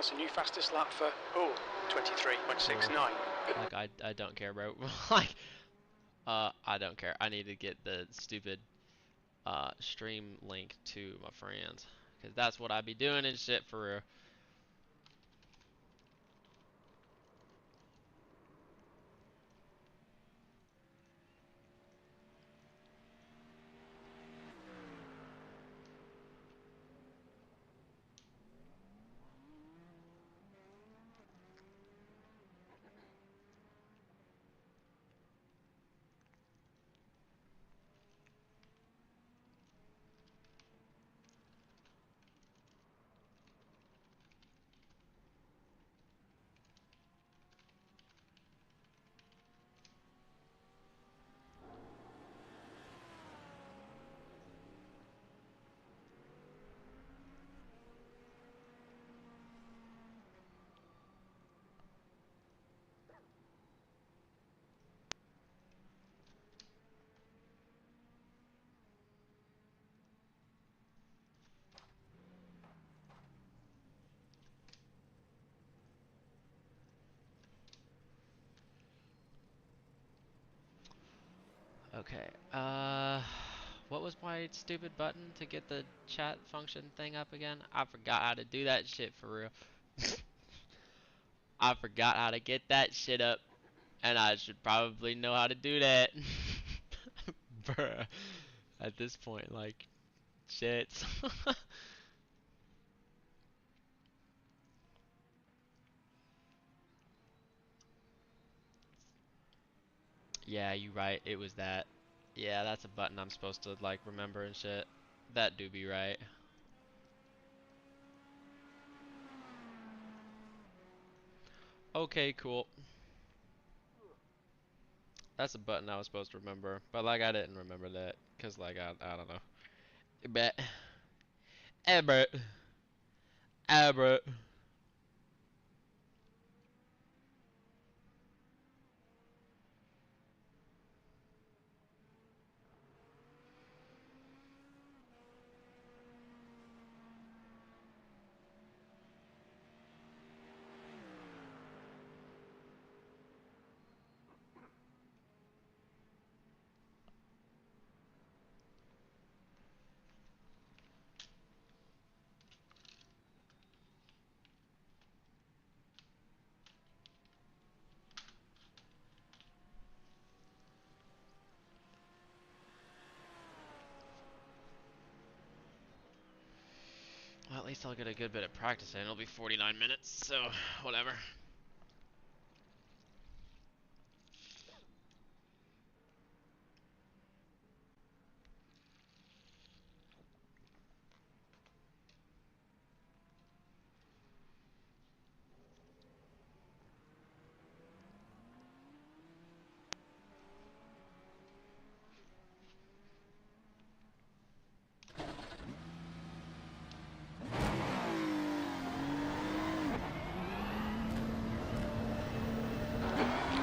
That's a new fastest lap for, 23.69. Like, I don't care, bro. Like, I don't care. I need to get the stupid, stream link to my friends. Because that's what I be doing and shit for real. Okay, what was my stupid button to get the chat function thing up again? I forgot how to do that shit for real. I forgot how to get that shit up, and I should probably know how to do that. Bruh, at this point, like, shit. Yeah, you right, it was that. Yeah, that's a button I'm supposed to, like, remember and shit. That do be right. Okay, cool. That's a button I was supposed to remember, but like I didn't remember that, cause like I don't know. Bet. Ebert. Ebert. Well, at least I'll get a good bit of practice in. It'll be 49 minutes, so whatever.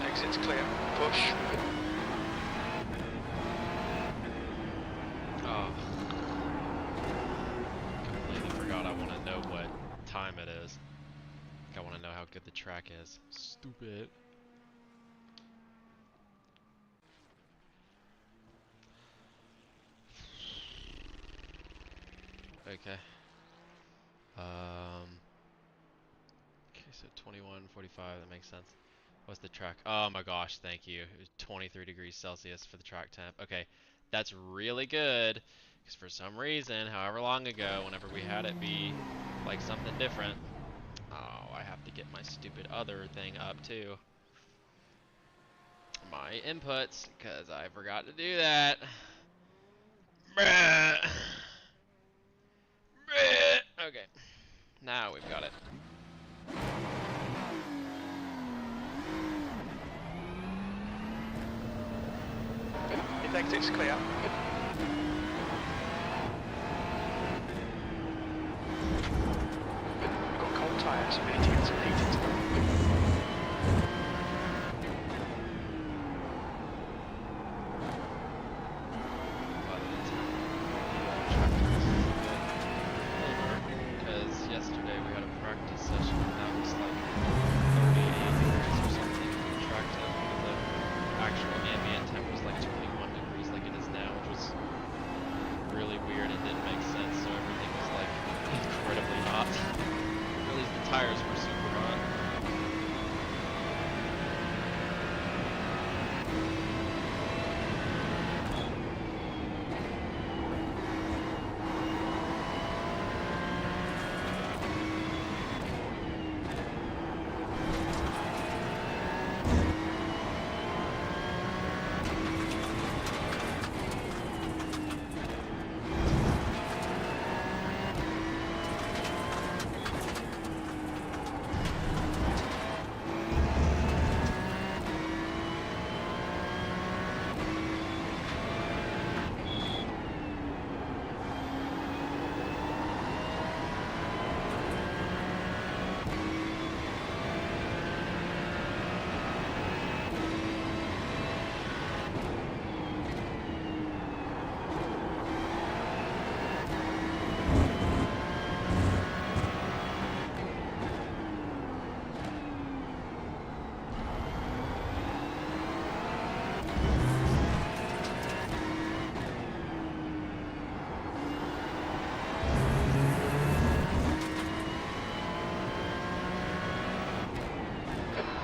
Exit's clear. Push. Oh. Completely forgot I want to know what time it is. I want to know how good the track is. Stupid. Okay. Okay, so 21:45, that makes sense. What's the track? Oh my gosh, thank you. It was 23 degrees Celsius for the track temp. Okay, that's really good, because for some reason, however long ago, whenever we had it be like something different, oh, I have to get my stupid other thing up too. My inputs, because I forgot to do that. Bruh. Bruh. Okay, now we've got it. If exit's clear. We've got cold tyres, we need to get some heat into them. Because yesterday we had a practice session really weird and didn't make sense, so everything was like incredibly hot. Or at least the tires were super hot.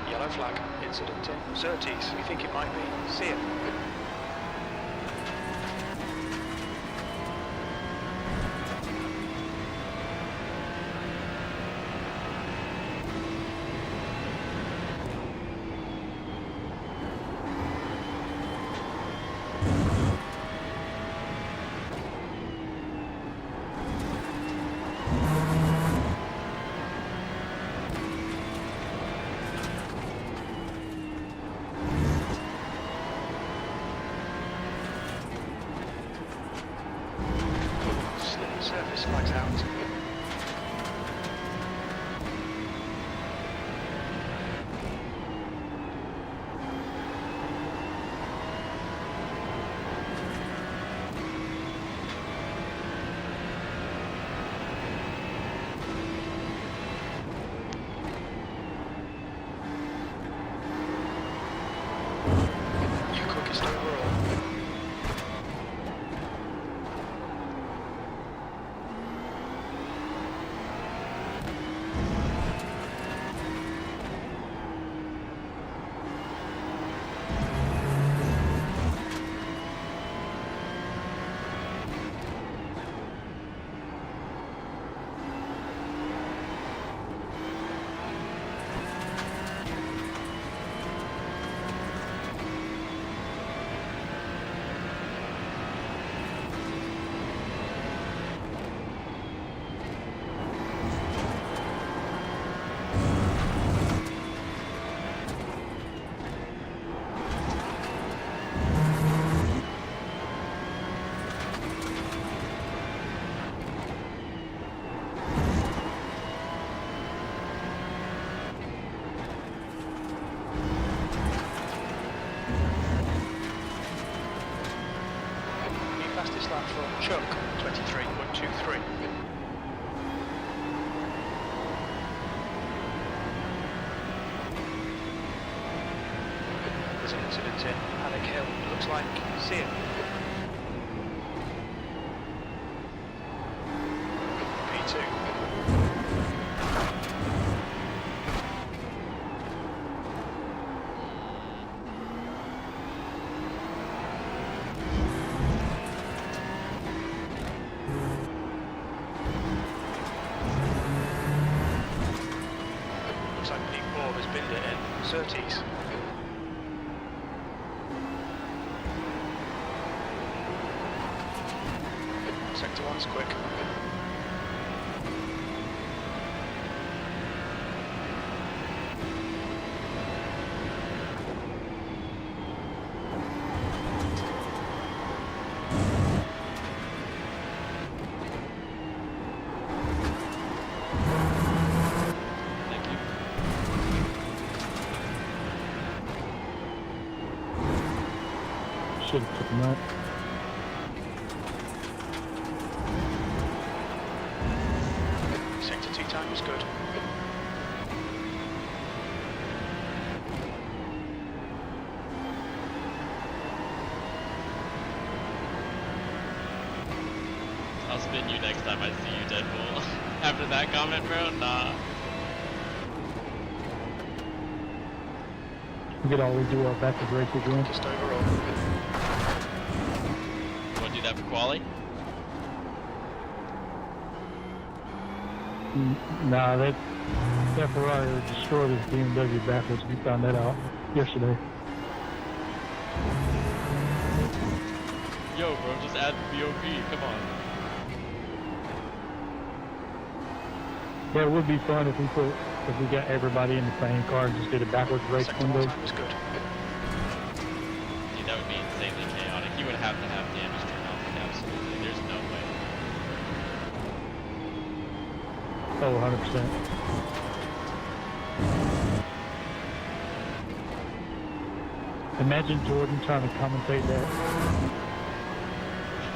Yellow flag. Incident in Surtees. We think it might be. See it. Surface flags out. Your quickest overall. Fastest lap for Chuck, 23.23. There's an incident in Paddock Hill. Looks like see it. P2. Looks like P4 has binned it in Surtees. Sector 1's quick. Should have took him out. Sector 2 time was good. spin you next time I see you, Deadpool. After that comment, bro, nah. We could always do our backwards race again. Just overall. You wanna do that for quali? Nah, that Ferrari destroyed his BMW backwards. We found that out yesterday. Yo, bro, just add the BOP, come on. Yeah, it would be fun if we got everybody in the same car and just did a backwards race Sector one one day. time was good. Dude, that would be insanely chaotic. You would have to have damage turned off, like, absolutely. There's no way. Oh, 100%. Imagine Jordan trying to commentate that.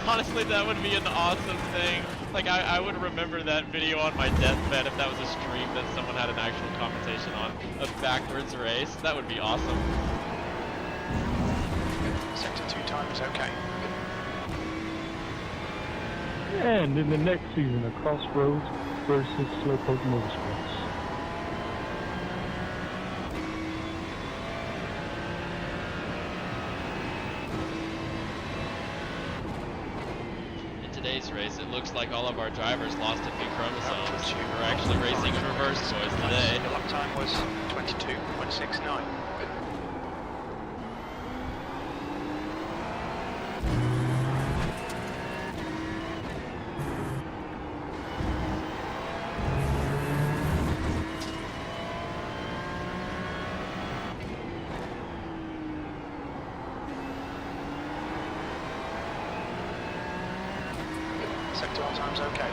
Honestly, that would be an awesome thing. Like, I would remember that video on my deathbed if that was a stream that someone had an actual commentation on a backwards race. That would be awesome. Sector 2 time was okay. And in the next season of Crossroads versus Slowpoke Motorsports. In today's race, it looks like all of our drivers lost a few chromosomes. We're actually racing in reverse, boys, today. The lap time was 22.69. Sector 1 time's okay.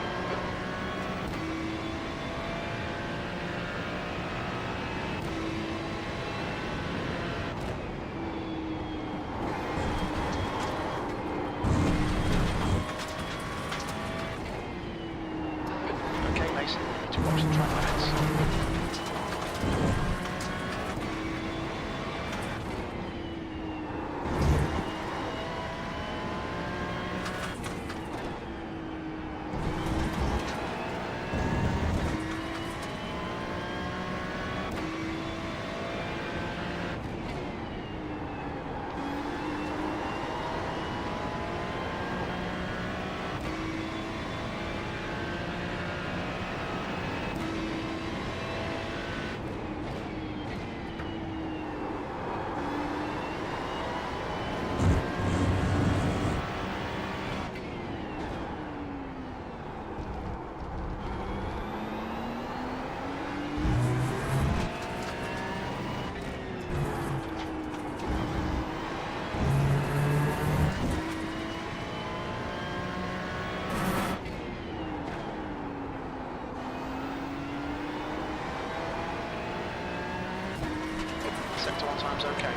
Okay, Mason, you need to watch the track limits. Sector 1 time's okay.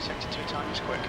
Sector 2 time is quick.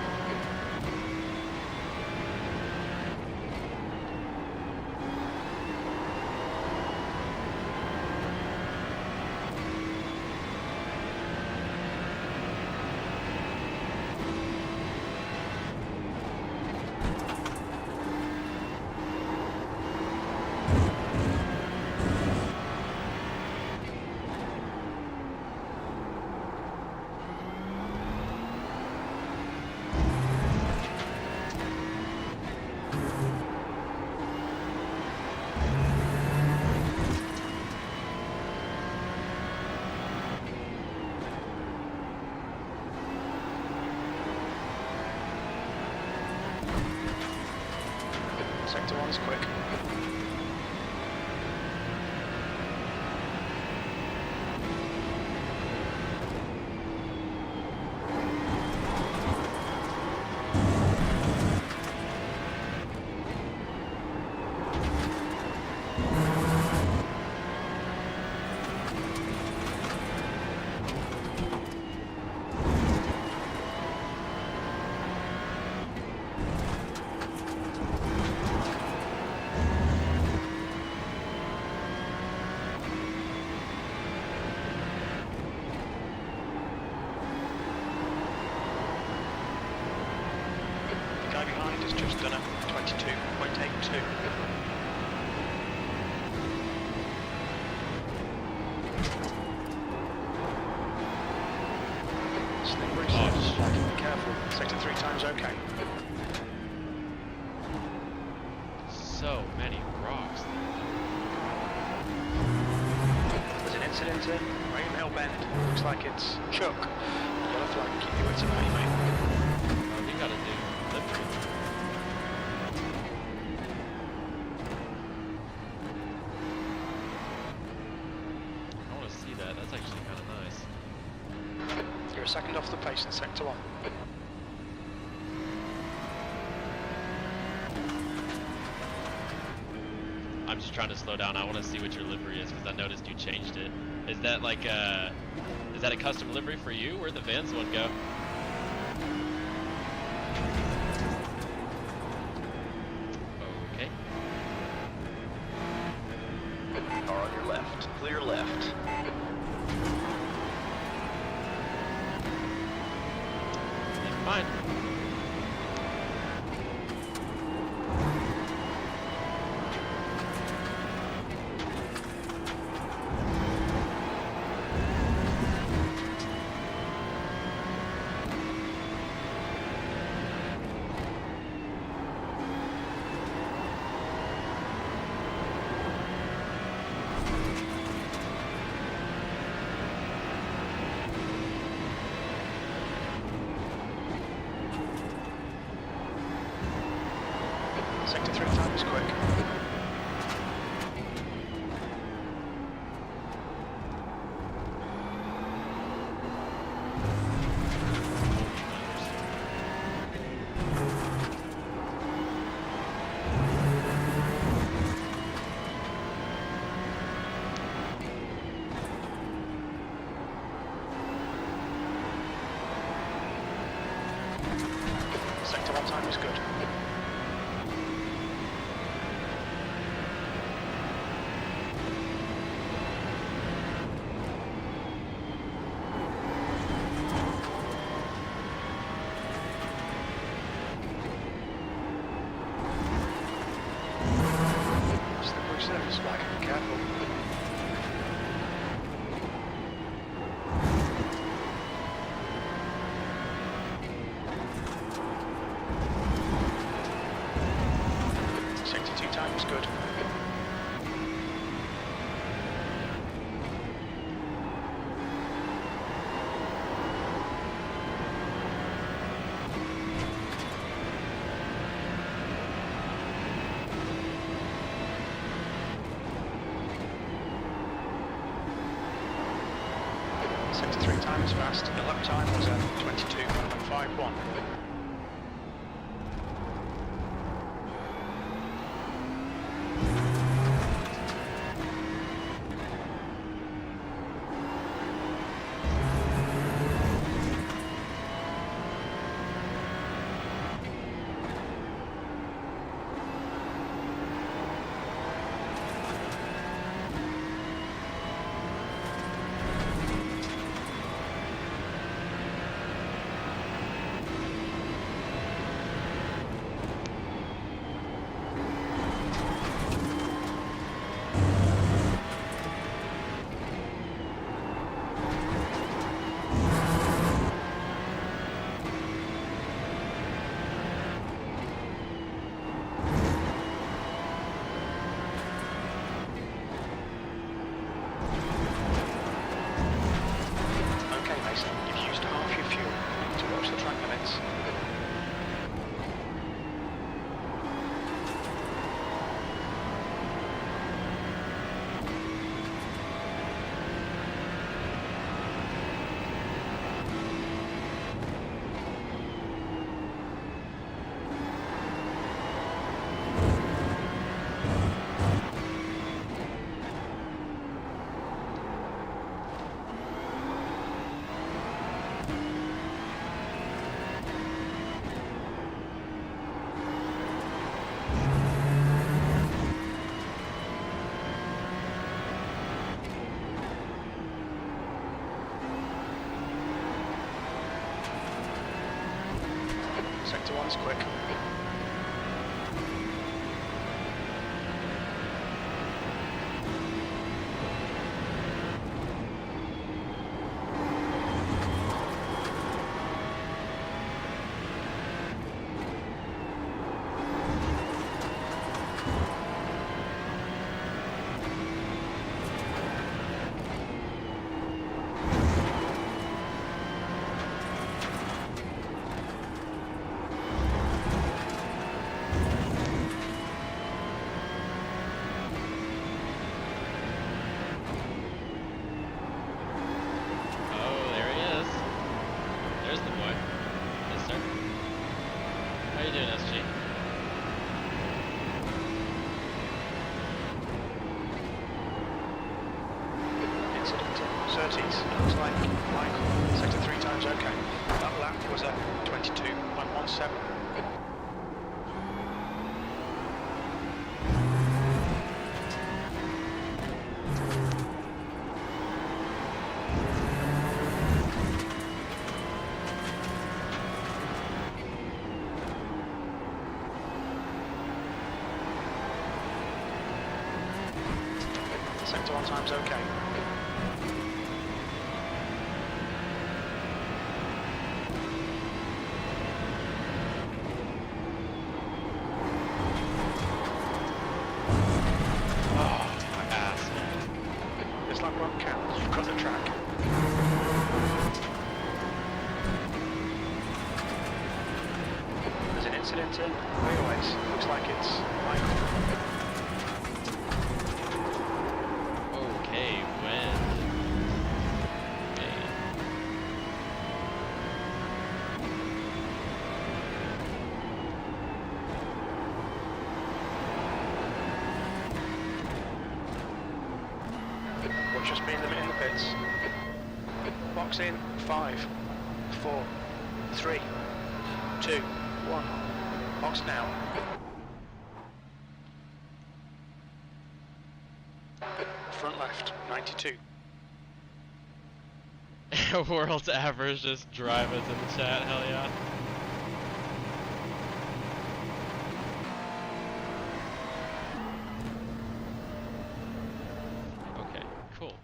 Sector 1 is quick. Sounds okay. So many rocks. There's an incident here. Graham Hill Bend. Looks like it's Chuck. Yellow flag, keep your wits about you, mate. We gotta do livery. I wanna see that. That's actually kinda nice. You're a second off the pace in sector 1. I'm just trying to slow down. I wanna see what your livery is because I noticed you changed it. Is that like is that a custom livery for you? Where'd the Vans one go? Okay. Car on your left. Clear left. Never mind. Sector 3 time is quick. Sector 1 time is good. Slippery surface, flag, be careful. Sector 2 time is good. Sector 3 time is fast. The lap time was 22.51. You've used half your fuel. You need to watch the track limits. Sector 1's quick. 30s. Looks like Michael, sector 3 times okay. That lap was at 22.17. Sector 1 times okay. This lap won't count, you've got the track. There's an incident in railways. Looks like it's Michael. Okay, when? Man. Watch your speed limit in the pits. Box in 5, 4, 3, 2, 1. Box now. Front left, 92. World's average, just drive us in the chat, hell yeah. Okay, cool.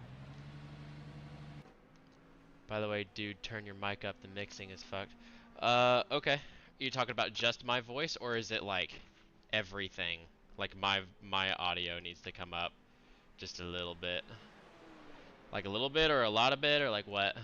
By the way, dude, turn your mic up, the mixing is fucked. Okay. Are you talking about just my voice, or is it like everything? Like my audio needs to come up just a little bit. Like a little bit, or a lot of bit, or like what?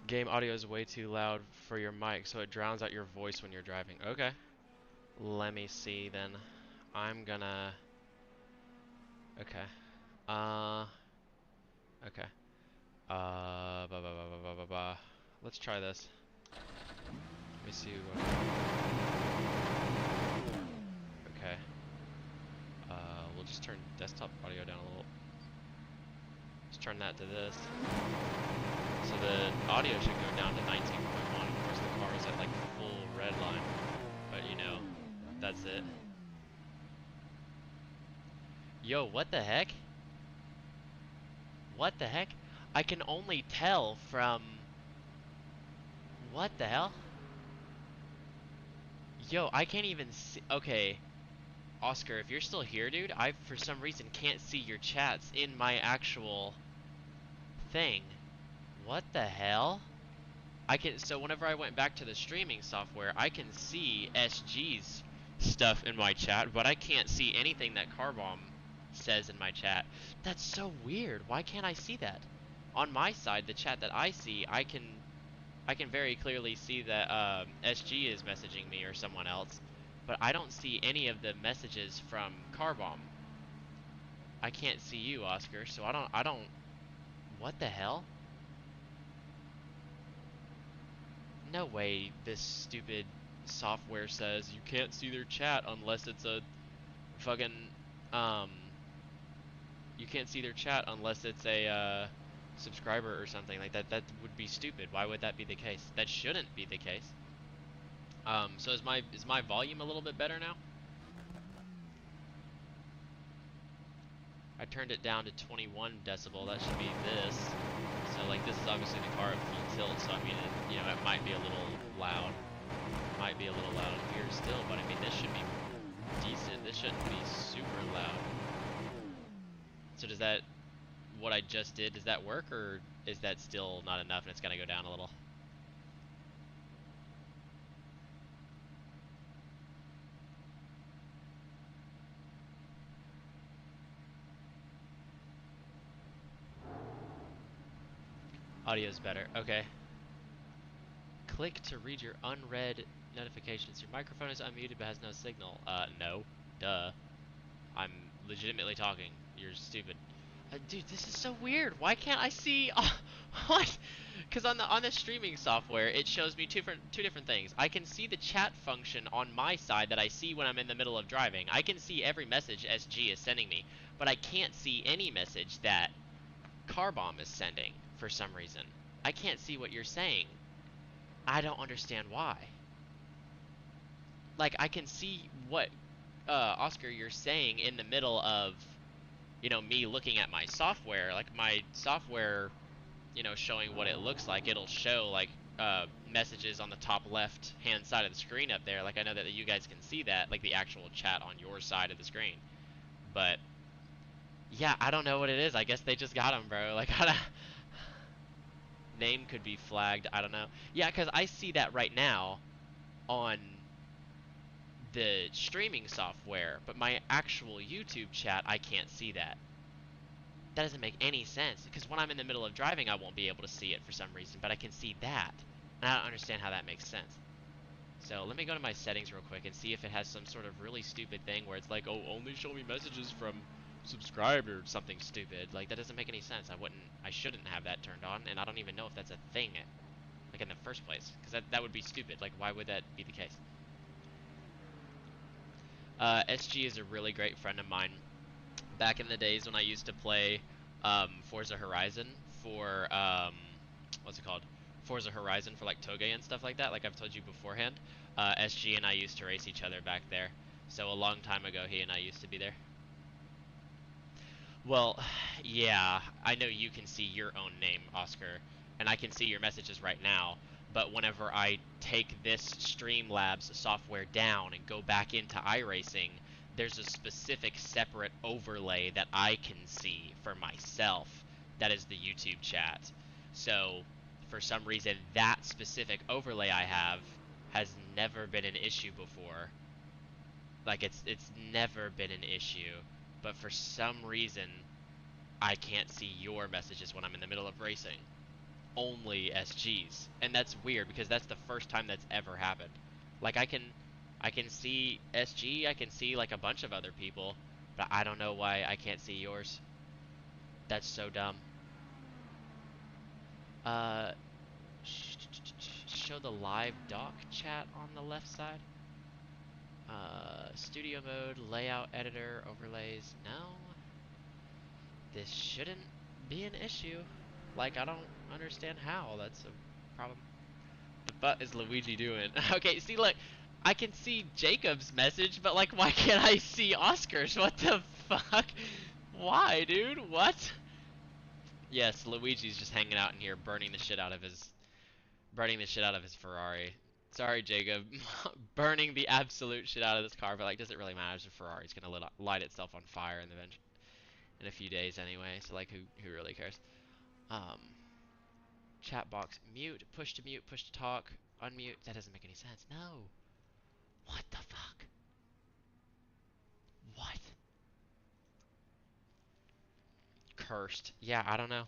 Game audio is way too loud for your mic, so it drowns out your voice when you're driving. Okay. Let me see then. I'm gonna... Okay. Okay. Let's try this. Let me see what... Okay. We'll just turn desktop audio down a little. Let's turn that to this. So the audio should go down to 19.1. Of course, the car is at like full red line, but you know, that's it. Yo, what the heck? What the heck? I can only tell from... What the hell? Yo, I can't even see... Okay. Oscar, if you're still here, dude, I, for some reason, can't see your chats in my actual thing. What the hell? I can... So whenever I went back to the streaming software, I can see SG's stuff in my chat, but I can't see anything that Carbomb says in my chat. That's so weird. Why can't I see that? On my side, the chat that I see, I can very clearly see that SG is messaging me or someone else, but I don't see any of the messages from Carbomb. I can't see you, Oscar, so I don't what the hell? No way this stupid software says you can't see their chat unless it's a fucking you can't see their chat unless it's a subscriber or something like that. That would be stupid. Why would that be the case? That shouldn't be the case. So is my volume a little bit better now? I turned it down to 21 decibel. That should be this. So like this is obviously the car at full tilt. So I mean, you know, it might be a little loud. Might be a little loud here still, but I mean, this should be decent. This shouldn't be super loud. So does that, what I just did, does that work, or is that still not enough and it's gonna go down a little? Audio's better. Okay. Click to read your unread notifications. Your microphone is unmuted but has no signal. No. Duh. I'm legitimately talking. You're stupid. Dude, this is so weird. Why can't I see? What? Because on the streaming software, it shows me two different things. I can see the chat function on my side that I see when I'm in the middle of driving. I can see every message SG is sending me, but I can't see any message that Carbomb is sending for some reason. I can't see what you're saying. I don't understand why. Like, I can see what, Oscar, you're saying in the middle of, you know, me looking at my software. Like, my software, you know, showing what it looks like. It'll show, like, messages on the top left-hand side of the screen up there. Like, I know that you guys can see that, like, the actual chat on your side of the screen. But, yeah, I don't know what it is. I guess they just got them, bro. Like, name could be flagged. I don't know. Yeah, because I see that right now on the streaming software, but my actual YouTube chat, I can't see that. That doesn't make any sense, because when I'm in the middle of driving, I won't be able to see it for some reason, but I can see that. And I don't understand how that makes sense. So let me go to my settings real quick and see if it has some sort of really stupid thing where it's like, oh, only show me messages from subscribed or something stupid. Like, that doesn't make any sense. I shouldn't have that turned on, and I don't even know if that's a thing, like, in the first place, because that would be stupid. Like, why would that be the case? SG is a really great friend of mine. Back in the days when I used to play Forza Horizon for, what's it called? Forza Horizon for like Toge and stuff like that, like I've told you beforehand. SG and I used to race each other back there. So a long time ago, he and I used to be there. Well, yeah, I know you can see your own name, Oscar, and I can see your messages right now, but whenever I take this Streamlabs software down and go back into iRacing, there's a specific separate overlay that I can see for myself. That is the YouTube chat. So, for some reason, that specific overlay I have has never been an issue before. Like, it's never been an issue. But for some reason, I can't see your messages when I'm in the middle of racing. Only SG's. And that's weird, because that's the first time that's ever happened. Like, I can see SG, I can see, like, a bunch of other people, but I don't know why I can't see yours. That's so dumb. Show the live dock chat on the left side. Studio mode, layout editor, overlays. No. This shouldn't be an issue. Like, I don't understand how that's a problem. The butt is Luigi doing? Okay, see, look, I can see Jacob's message, but, like, why can't I see Oscar's? What the fuck? Why, dude? What? Yes, Luigi's just hanging out in here, burning the shit out of his Ferrari. Sorry, Jacob. Burning the absolute shit out of this car, but, like, does it really matter? It's a Ferrari. It's gonna light itself on fire in a few days anyway, so, like, who really cares? Chat box, mute, push to talk, unmute. That doesn't make any sense. No. What the fuck? What? Cursed. Yeah, I don't know.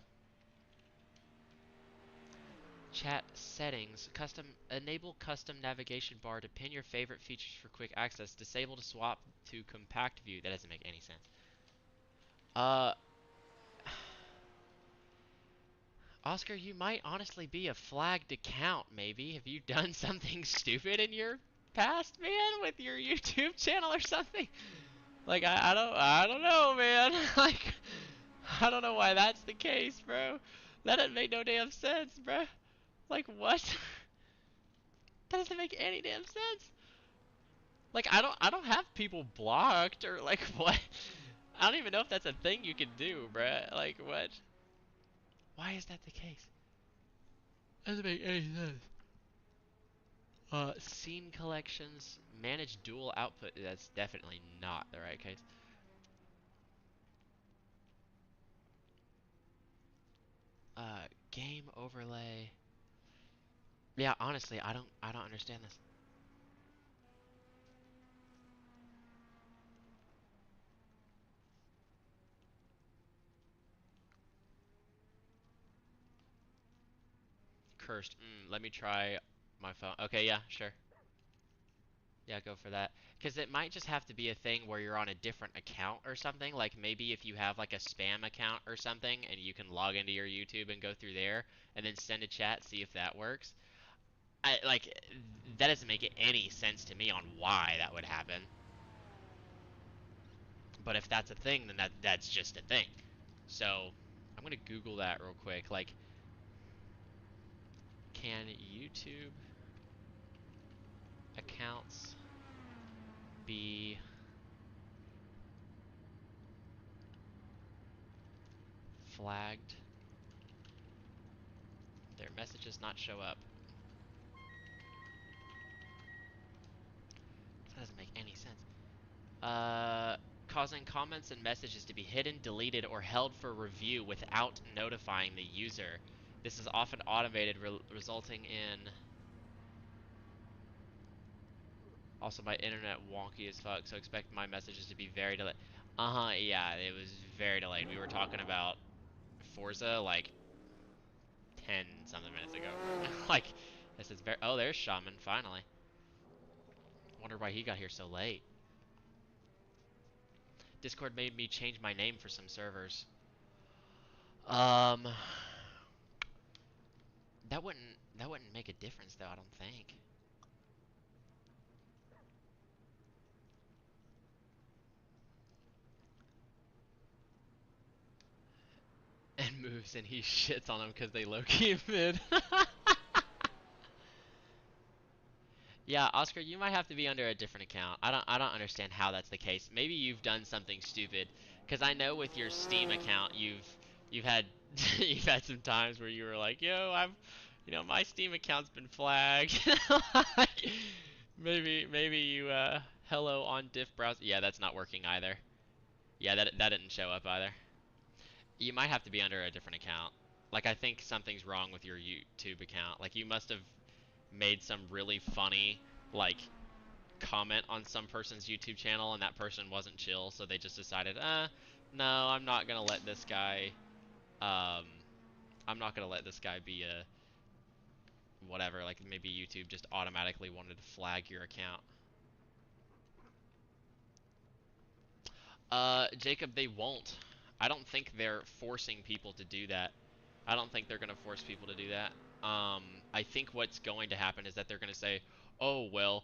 Chat settings, enable custom navigation bar to pin your favorite features for quick access. Disable to swap to compact view. That doesn't make any sense. Oscar, you might honestly be a flagged account, maybe. Have you done something stupid in your past, man, with your YouTube channel or something? Like, I don't know, man. Like, I don't know why that's the case, bro. That doesn't make no damn sense, bro. Like, what? That doesn't make any damn sense. Like, I don't have people blocked or, like, what? I don't even know if that's a thing you can do, bruh. Like, what? Why is that the case? Doesn't make any sense. Scene collections, manage dual output. That's definitely not the right case. Game overlay. Yeah, honestly, I don't understand this. Cursed. Let me try my phone. Okay, yeah, sure. Yeah, go for that. Because it might just have to be a thing where you're on a different account or something. Like maybe if you have like a spam account or something and you can log into your YouTube and go through there and then send a chat, see if that works. Like that doesn't make any sense to me on why that would happen. But if that's a thing, then that's just a thing. So I'm gonna Google that real quick. Like, can YouTube accounts be flagged? Their messages not show up. That doesn't make any sense. Causing comments and messages to be hidden, deleted, or held for review without notifying the user. This is often automated, resulting in... Also, my internet wonky as fuck, so expect my messages to be very delayed. Uh-huh, yeah, it was very delayed. We were talking about Forza, like, 10-something minutes ago. Like, this is very... Oh, there's Shaman, finally. Wonder why he got here so late. Discord made me change my name for some servers. Um... That wouldn't make a difference though, I don't think. And moves and he shits on them because they low-key mid. Yeah, Oscar, you might have to be under a different account. I don't understand how that's the case. Maybe you've done something stupid. Cause I know with your Steam account you've had you've had some times where you were like, yo, my Steam account's been flagged. Maybe you hello on diff browser. Yeah, that's not working either. Yeah, that didn't show up either. You might have to be under a different account. Like I think something's wrong with your YouTube account. Like you must have made some really funny like comment on some person's YouTube channel and that person wasn't chill, so they just decided, no, um I'm not gonna let this guy be a whatever, like maybe YouTube just automatically wanted to flag your account. Jacob, they won't. I don't think they're forcing people to do that. I don't think they're gonna force people to do that. I think what's going to happen is that they're gonna say, oh, well,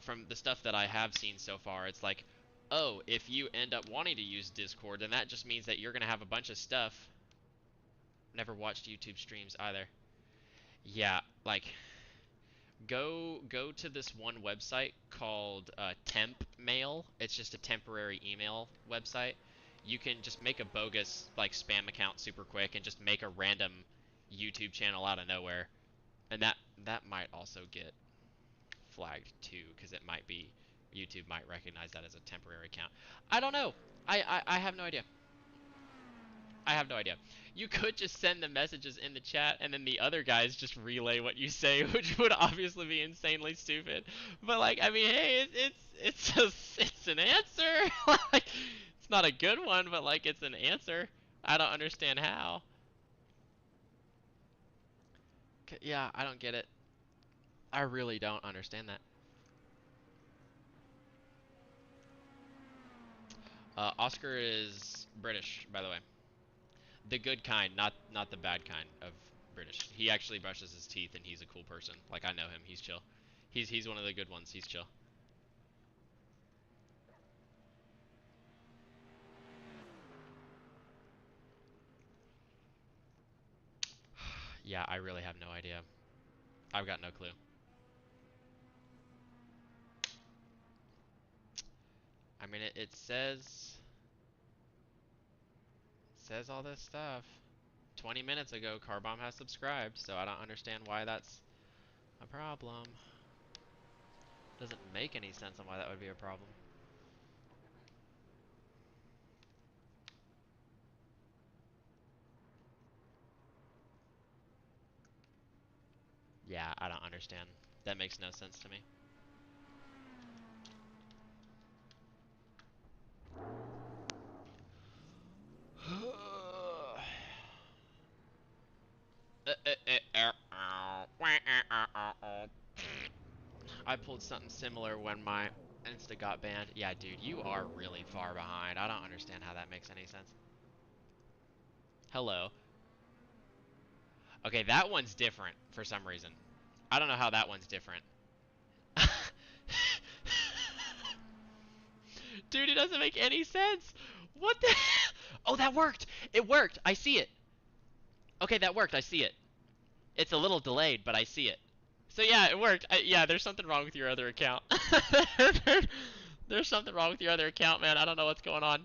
from the stuff that I have seen so far, it's like, oh, if you end up wanting to use Discord, then that just means that you're gonna have a bunch of stuff. Never watched YouTube streams either. Yeah, like, go to this one website called Temp Mail. It's just a temporary email website. You can just make a bogus like spam account super quick and just make a random YouTube channel out of nowhere, and that might also get flagged too, because it might be YouTube might recognize that as a temporary account. I don't know. I have no idea. I have no idea. You could just send the messages in the chat and then the other guys just relay what you say, which would obviously be insanely stupid. But like, I mean, hey, it's an answer. Like, it's not a good one, but like, it's an answer. I don't understand how. Yeah, I don't get it. I really don't understand that. Oscar is British, by the way. The good kind, not the bad kind of British. He actually brushes his teeth and he's a cool person. Like I know him, he's chill. He's one of the good ones. He's chill. Yeah, I really have no idea. I've got no clue. I mean, it says says all this stuff. 20 minutes ago, Carbomb has subscribed, so I don't understand why that's a problem. Doesn't make any sense on why that would be a problem. Yeah, I don't understand. That makes no sense to me. I pulled something similar when my Insta got banned. Yeah, dude, you are really far behind. I don't understand how that makes any sense. Hello. Okay, that one's different for some reason. I don't know how that one's different. Dude, it doesn't make any sense. What the? Oh, that worked. It worked. I see it. Okay, that worked. I see it. It's a little delayed, but I see it. So yeah, it worked. Yeah, there's something wrong with your other account. There's something wrong with your other account, man. I don't know what's going on.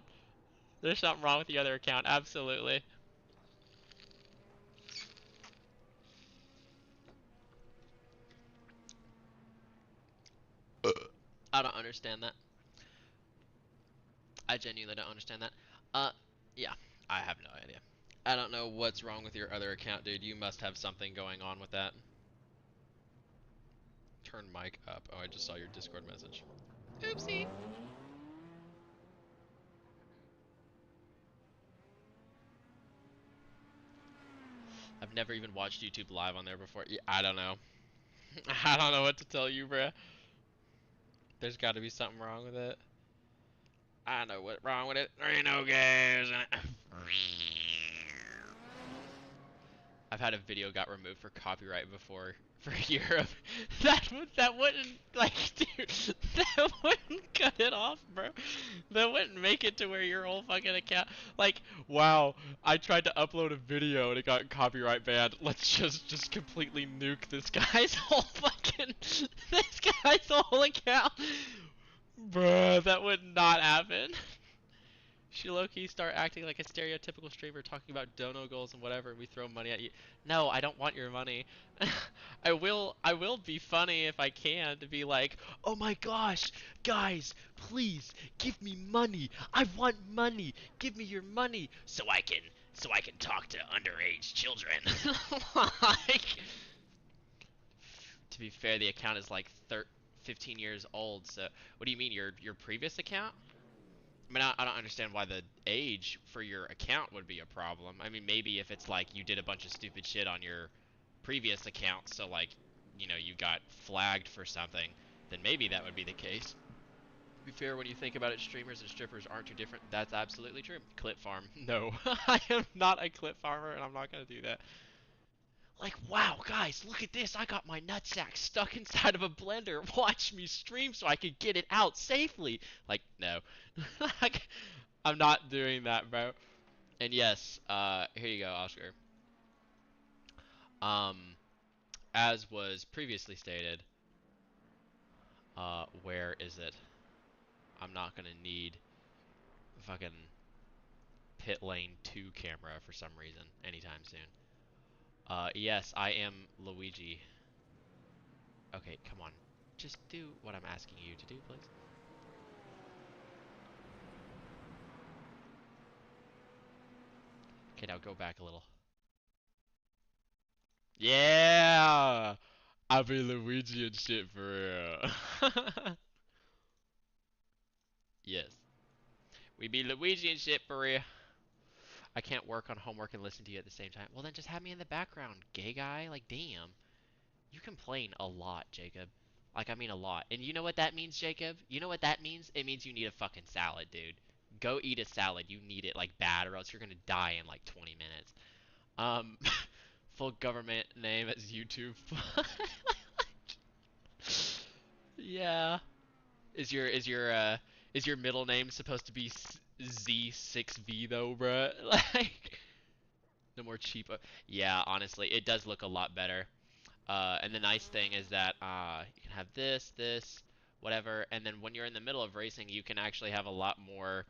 There's something wrong with the other account. Absolutely. I don't understand that. I genuinely don't understand that. Yeah, I have no idea. I don't know what's wrong with your other account, dude. You must have something going on with that. Turn mic up. Oh, I just saw your Discord message. Oopsie. I've never even watched YouTube live on there before. Yeah, I don't know. I don't know what to tell you, bruh. There's got to be something wrong with it. I know what's wrong with it. There ain't no gas in it. I've had a video got removed for copyright before for Europe. That wouldn't, like, dude, that wouldn't cut it off, bro. That wouldn't make it to where your whole fucking account, like, wow, I tried to upload a video and it got copyright banned. Let's just completely nuke this guy's whole fucking, this guy's whole account. Bruh, that would not happen. She low-key start acting like a stereotypical streamer talking about dono goals and whatever, and we throw money at you. No, I don't want your money. I will be funny if I can, to be like, oh my gosh, guys, please give me money. I want money. Give me your money so I can talk to underage children. Like, to be fair, the account is like 15 years old. So, what do you mean, your previous account? I mean, I don't understand why the age for your account would be a problem. I mean, maybe if it's like you did a bunch of stupid shit on your previous account, so like, you know, you got flagged for something, then maybe that would be the case. To be fair, when you think about it, streamers and strippers aren't too different. That's absolutely true. Clip farm. No, I am not a clip farmer, and I'm not going to do that. Like, wow, guys, look at this. I got my nutsack stuck inside of a blender. Watch me stream so I could get it out safely. Like, no. Like, I'm not doing that, bro. And yes, here you go, Oscar. As was previously stated, where is it? I'm not gonna need fucking pit lane 2 camera for some reason anytime soon. Yes, I am Luigi. Okay, come on. Just do what I'm asking you to do, please. Okay, now go back a little. Yeah! I'll be Luigi and shit for real. Yes. We be Luigi and shit for real. I can't work on homework and listen to you at the same time. Well, then just have me in the background, gay guy. Like, damn. You complain a lot, Jacob. Like, I mean a lot. And you know what that means, Jacob? You know what that means? It means you need a fucking salad, dude. Go eat a salad. You need it, like, bad, or else you're gonna die in, like, 20 minutes. Full government name as YouTube. Yeah. Is your middle name supposed to be Z6V though, bruh? Like, no more cheap. Yeah, honestly, it does look a lot better. And the nice thing is that you can have this, whatever, and then when you're in the middle of racing, you can actually have a lot more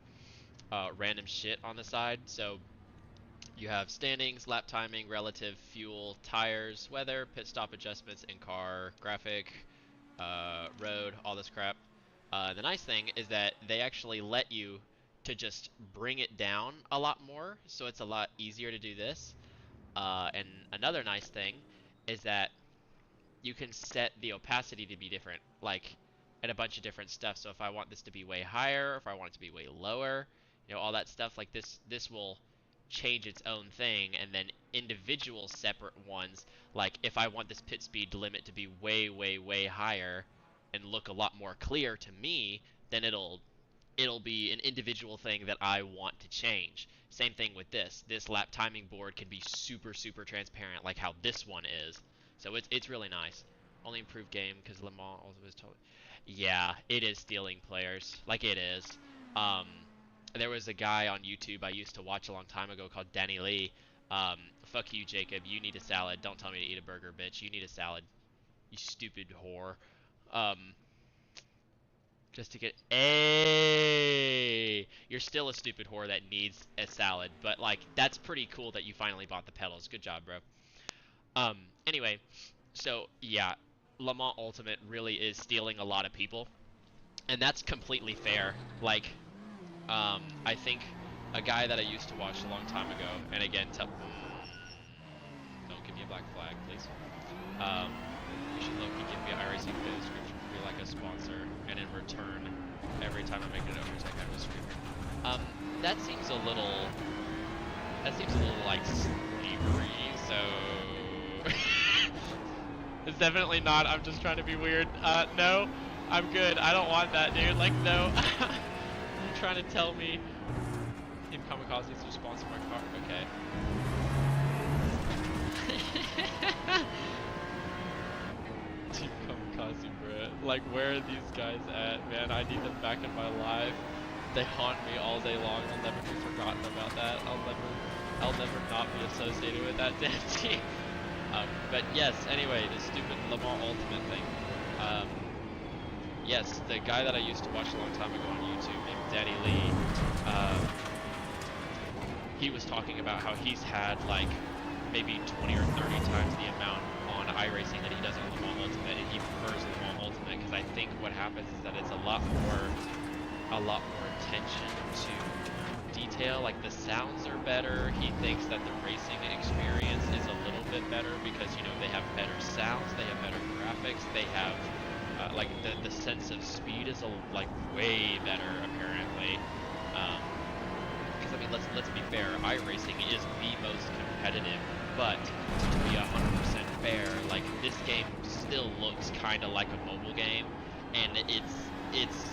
random shit on the side. So You have standings, lap timing, relative fuel, tires, weather, pit stop adjustments, in-car, graphic, road, all this crap. The nice thing is that they actually let you to just bring it down a lot more, so it's a lot easier to do this. And another nice thing is that you can set the opacity to be different, like, and a bunch of different stuff. So if I want this to be way higher, if I want it to be way lower, you know, all that stuff, like this will change its own thing, and then individual separate ones, like if I want this pit speed limit to be way, way, way higher and look a lot more clear to me, then it'll be an individual thing that I want to change. Same thing with this. This lap timing board can be super, super transparent, like how this one is. So it's really nice. Only improved game because Le Mans also was told. Yeah, it is stealing players. Like it is. There was a guy on YouTube I used to watch a long time ago called Danny Lee. Fuck you, Jacob. You need a salad. Don't tell me to eat a burger, bitch. You need a salad. You stupid whore. Just to get you're still a stupid whore that needs a salad, but like that's pretty cool that you finally bought the pedals. Good job, bro. Anyway, so yeah, Le Mans Ultimate really is stealing a lot of people, and that's completely fair. Like, I think a guy that I used to watch a long time ago, and again, don't give me a black flag, please. You should look and give me an iRacing video description for me like a sponsor, and in return, every time I make an overtake, I'm a screamer. That seems a little like slavery, so it's definitely not. I'm just trying to be weird. No, I'm good. I don't want that, dude. Like, no. You're trying to tell me Team Kamikaze is to sponsor my car? Okay. Team Kamikaze, bro. Like, where are these guys at, man? I need them back in my life. They haunt me all day long. I'll never be forgotten about that. I'll never not be associated with that damn team. But yes, anyway, the stupid Le Mans Ultimate thing. Yes, the guy that I used to watch a long time ago on YouTube named Danny Lee, he was talking about how he's had like maybe 20 or 30 times the amount on iRacing that he does on Le Mans Ultimate, and he prefers Le Mans Ultimate because I think what happens is that it's a lot more attention to detail. Like the sounds are better. He thinks that the racing experience is a little bit better because, you know, they have better sounds, they have better graphics, they have like the sense of speed is like way better apparently. Because I mean, let's be fair, iRacing is the most competitive, but to be 100% fair, like this game still looks kind of like a mobile game, and it's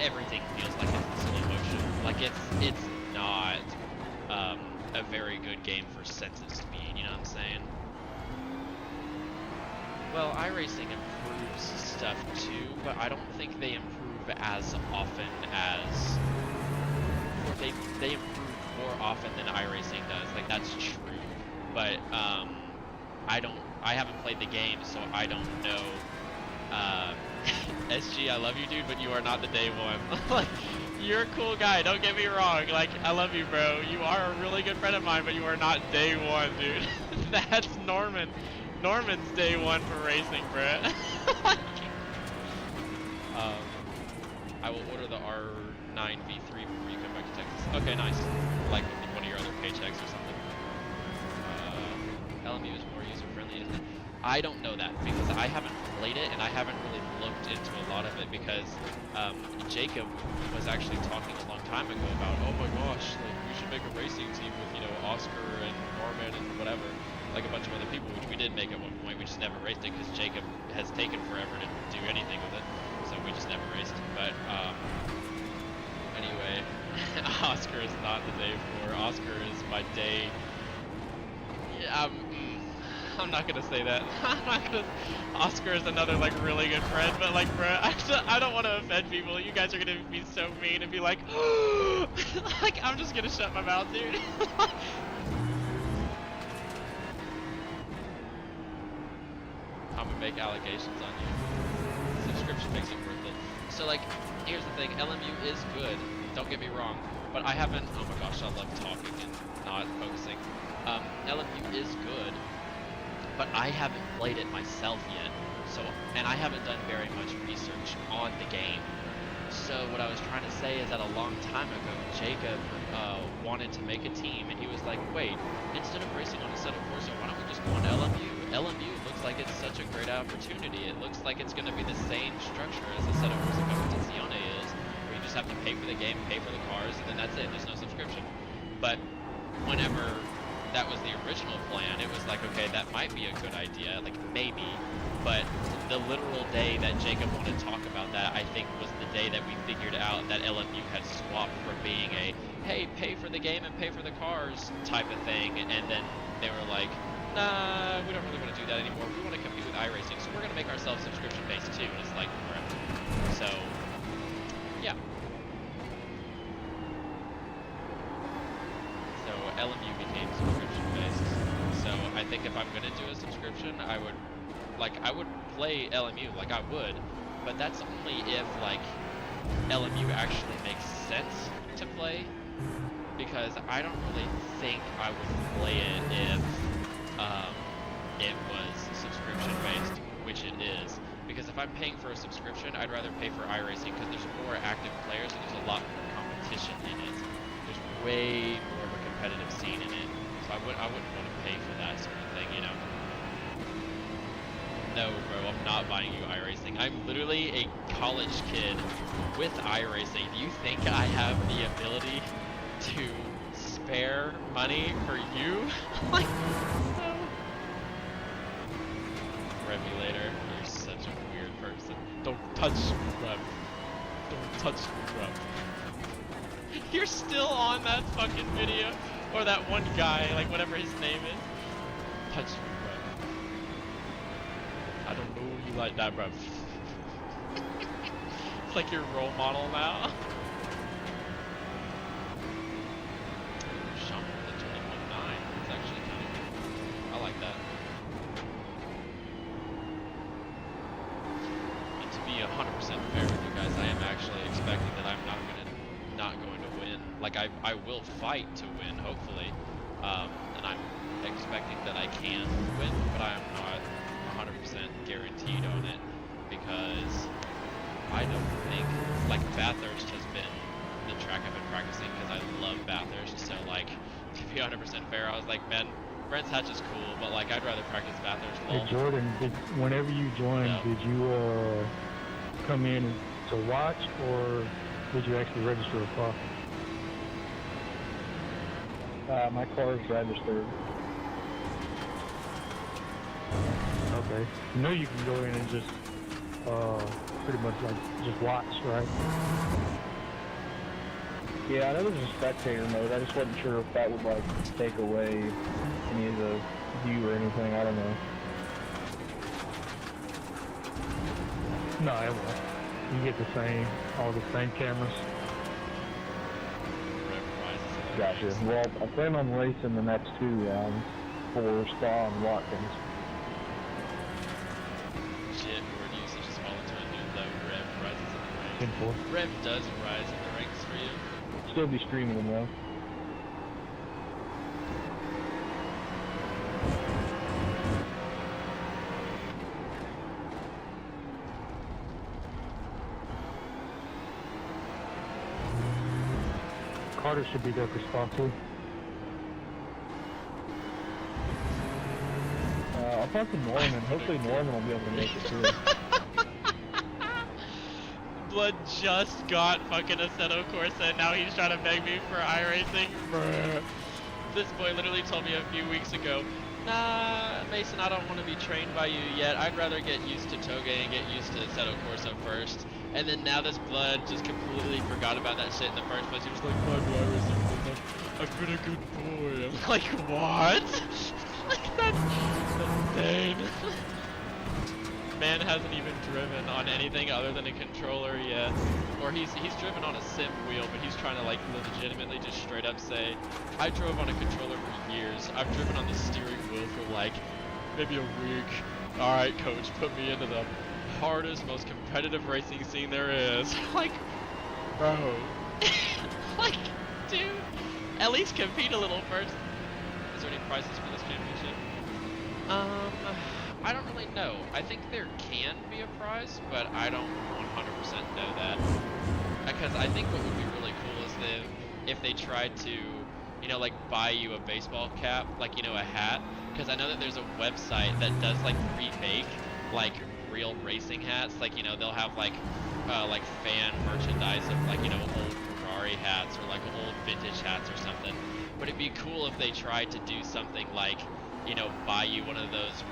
everything feels like it's in slow motion. Like it's not a very good game for sense of speed. You know what I'm saying? Well, iRacing improves stuff too, but I don't think they improve as often as, or they improve more often than iRacing does. Like that's true, but I haven't played the game, so I don't know. SG, I love you, dude, but you are not the day one. Like, you're a cool guy, don't get me wrong. Like, I love you, bro. You are a really good friend of mine, but you are not day one, dude. That's Norman. Norman's day one for racing, bro. I will order the R9 V3 before you come back to Texas. Okay, nice. Like one of your other paychecks or something. LMU is more user-friendly, isn't it? I don't know that because I haven't played it and I haven't really looked into a lot of it because Jacob was actually talking a long time ago about, oh my gosh, like we should make a racing team with, you know, Oscar and Norman and whatever, like a bunch of other people, which we did make at one point. We just never raced it because Jacob has taken forever to do anything with it, so we just never raced. But anyway, Oscar is not the day for. Oscar is my day. Yeah, I'm not gonna say that. Oscar is another like really good friend, but like, bro, I don't want to offend people. You guys are gonna be so mean and be like, like I'm just gonna shut my mouth, dude. I'm gonna make allegations on you. Subscription makes it worth it. So like, here's the thing, LMU is good. Don't get me wrong, but I haven't. Oh my gosh, I love talking and not focusing. LMU is good, but I haven't played it myself yet. So, and I haven't done very much research on the game. So what I was trying to say is that a long time ago, Jacob wanted to make a team, and he was like, wait, instead of racing on Assetto Corsa, why don't we just go on LMU? LMU looks like it's such a great opportunity. It looks like it's going to be the same structure as Assetto Corsa Competizione is, where you just have to pay for the game, pay for the cars, and then that's it. There's no subscription. But whenever that was the original plan, it was like, okay, that might be a good idea, like maybe, but the literal day that Jacob wanted to talk about that, I think, was the day that we figured out that LMU had swapped from being a, hey, pay for the game and pay for the cars type of thing, and then they were like, nah, we don't really want to do that anymore, we want to compete with iRacing, so we're going to make ourselves subscription-based too, and it's like, so, yeah. So LMU became subscription-based. So I think if I'm gonna do a subscription, I would play LMU, like I would, but that's only if like LMU actually makes sense to play, because I don't really think I would play it if it was subscription-based, which it is. Because if I'm paying for a subscription, I'd rather pay for iRacing because there's more active players and there's a lot more competition in it. There's way more of a competitive scene in it, so I wouldn't want to pay for that sort of thing, you know. No, bro, I'm not buying you iRacing. I'm literally a college kid with iRacing. Do you think I have the ability to spare money for you? Like, no. Revulator, you're such a weird person. Don't touch me, Rev. Don't touch me, Rev. You're still on that fucking video, or that one guy, like whatever his name is. Touch me, bro. I don't know you like that, bro. It's like your role model now. Shaman with the 21.9. It's actually kind of good. I like that. And to be 100% fair with you guys, I am actually expecting that I'm not going to win. Like I will fight to win, hopefully, and I'm expecting that I can win, but I am not 100% guaranteed on it, because I don't think, like, Bathurst has been the track I've been practicing because I love Bathurst. So like, to be 100% fair, I was like, man, Brent's Hatch is cool, but like I'd rather practice Bathurst. Hey Jordan, whenever you joined, Yeah. did you come in to watch, or did you actually register a car? My car is registered. Okay. You know you can go in and just pretty much like just watch, right? Yeah, that was a spectator mode. I just wasn't sure if that would like take away any of the view or anything. I don't know. No, it won't. You get the same, all the same cameras. Gotcha. Well, I plan on racing the next 2 rounds for Spa and Watkins. Shit, word usage has fallen to a new low. Rev rises in the ranks. 10-4. Rev does rise in the ranks for you. Still be streaming them though. Carter should be there for spot 2. I'll talk to Norman. Hopefully Norman will be able to make it too. Blood just got fucking Assetto Corsa and now he's trying to beg me for iRacing. Bruh. This boy literally told me a few weeks ago, nah, Mason, I don't want to be trained by you yet. I'd rather get used to Toge and get used to Assetto Corsa first. And then now this blood just completely forgot about that shit in the first place. He was like, why do iRacing? I've been a good boy. I'm like, what? Like, that's insane. Man hasn't even driven on anything other than a controller yet. Or he's driven on a sim wheel, but he's trying to like legitimately just straight up say, I drove on a controller for years. I've driven on the steering wheel for like maybe a week. Alright coach, put me into the hardest, most competitive racing scene there is. Like, bro. At least compete a little first. Is there any prizes for this championship? I don't really know. I think there can be a prize, but I don't 100% know that. Because I think what would be really cool is if they tried to, you know, like buy you a baseball cap, like, you know, a hat. Because I know that there's a website that does like remake like real racing hats. Like, you know, they'll have like fan merchandise of like, you know, old Ferrari hats or like old vintage hats or something. But it'd be cool if they tried to do something like, you know, buy you one of those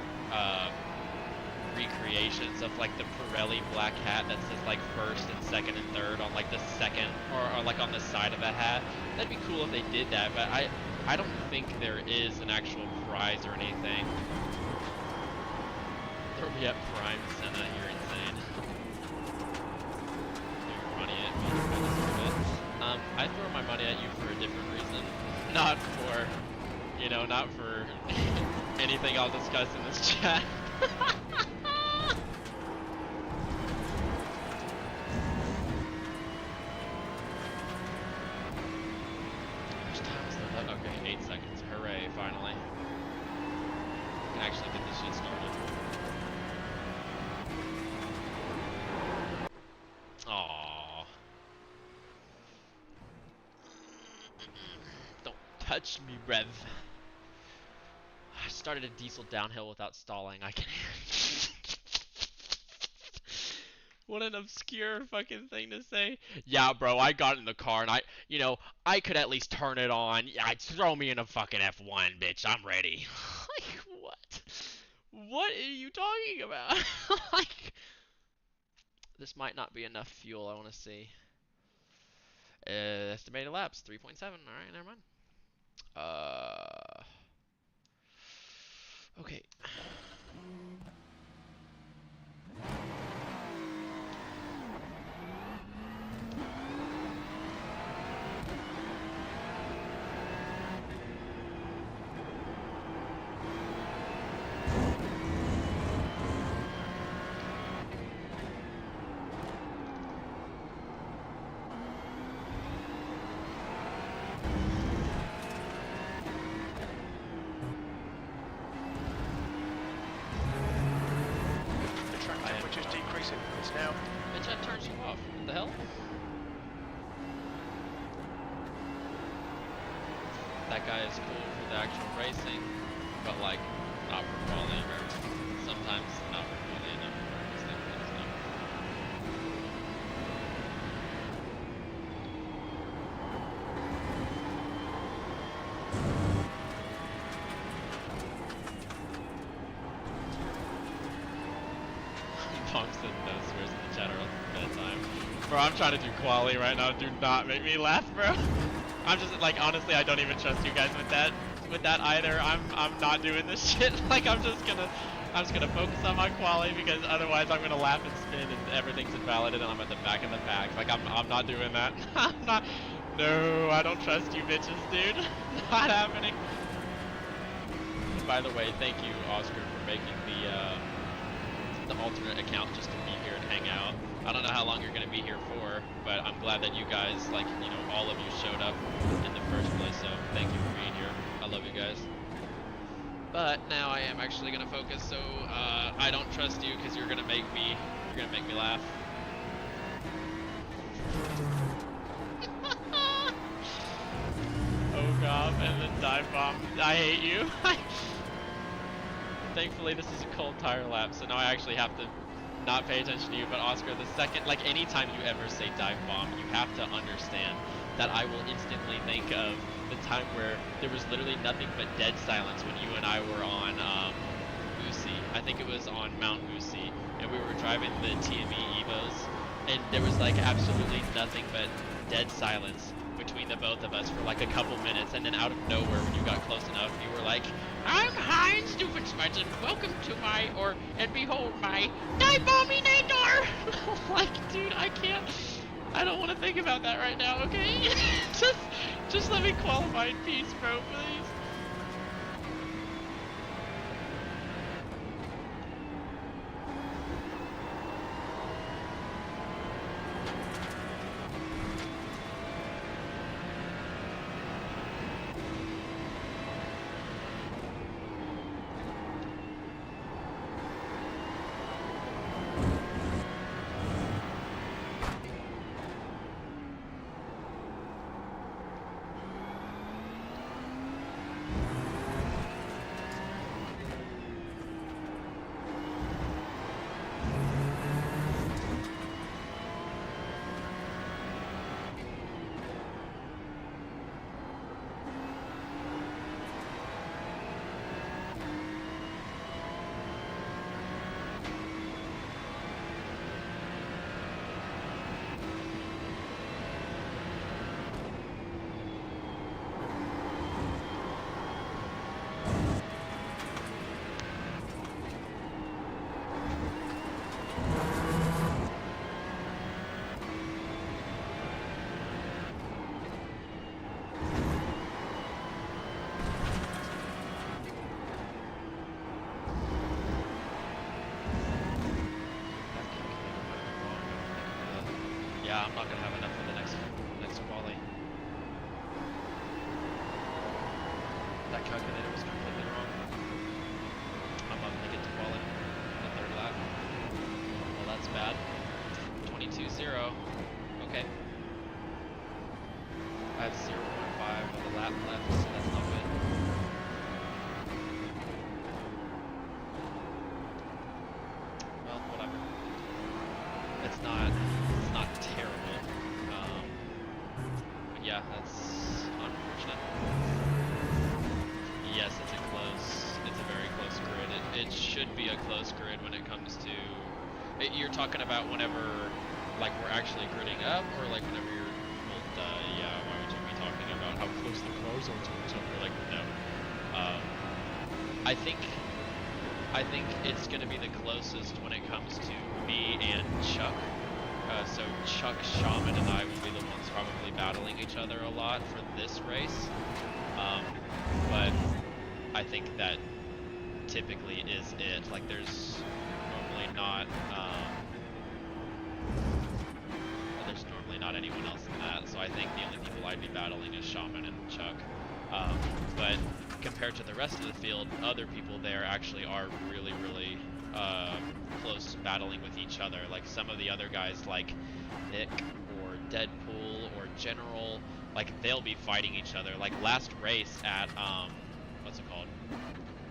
recreations of like the Pirelli black hat that says like first and second and third on like the second or like on the side of the hat. That'd be cool if they did that, but I don't think there is an actual prize or anything. Throw me at Prime Senna, you're insane. You're funny at me, I deserve it. I throw my money at you for a different reason. Not for, you know, not for anything I'll discuss in this chat. Okay, 8 seconds. Hooray, finally. I can actually get this shit started. Aww. Don't touch me, Rev. I started a diesel downhill without stalling. I can. What an obscure fucking thing to say. Yeah, bro, I got in the car and I could at least turn it on. Yeah, throw me in a fucking F1, bitch. I'm ready. Like, what? What are you talking about? Like, this might not be enough fuel. I want to see. Estimated laps, 3.7. All right, never mind. Okay. It's now. Bitch, that turns you off. What the hell? That guy is cool for the actual racing, but like, not for quality, or sometimes not for quality enough for this thing kind of stuff. Pong said no swears in the chat or else it's bedtime. Bro, I'm trying to do quali right now. Do not make me laugh, bro. I'm just like, honestly, I don't even trust you guys with that either. I'm not doing this shit. Like, I'm just gonna focus on my quali because otherwise I'm gonna laugh and spin and everything's invalid and I'm at the back of the pack. Like, I'm not doing that. I'm not. No, I don't trust you bitches, dude. Not happening. By the way, thank you, Oscar, for making the alternate account just to be here and hang out. I don't know how long you're going to be here for, but I'm glad that you guys, like, you know, all of you showed up in the first place, so thank you for being here. I love you guys. But now I am actually going to focus, so I don't trust you because you're going to make me laugh. Oh god, and then dive bomb. I hate you. Thankfully this is a cold tire lap, so now I actually have to not pay attention to you. But Oscar, the second, like, anytime you ever say dive bomb, you have to understand that I will instantly think of the time where there was literally nothing but dead silence when you and I were on Usi. I think it was on Mount Usi, and we were driving the TME Evos, and there was like absolutely nothing but dead silence between the both of us for like a couple minutes, and then out of nowhere, when you got close enough, you were like, "I'm Heinz Doofenshmirtz, and welcome to my, and behold my dive bombinator!" Like, dude, I don't want to think about that right now, okay? just let me qualify in peace, bro, please. I'm not gonna have enough for the next quali. That calculator was completely wrong. I'm not gonna get to quali the third lap. Well, that's bad. 22.0. Okay. I have 0.5 of a lap left, so that's not good. Well, whatever. It's not terrible. But yeah, that's unfortunate. Yes, it's a very close grid. It should be a close grid when it comes to, you're talking about whenever, like, we're actually gridding up, or like whenever you're, well, yeah, why would you be talking about how close the cars are to each other? Like, no. I think it's gonna be the closest when it comes to me and Chuck. So Chuck, Shaman, and I will be the ones probably battling each other a lot for this race. But I think that typically is it. Like, there's normally not anyone else in that. So I think the only people I'd be battling is Shaman and Chuck. But compared to the rest of the field, other people there actually are really, really close battling with each other. Like some of the other guys, like Nick or Deadpool or General, like they'll be fighting each other. Like last race at what's it called?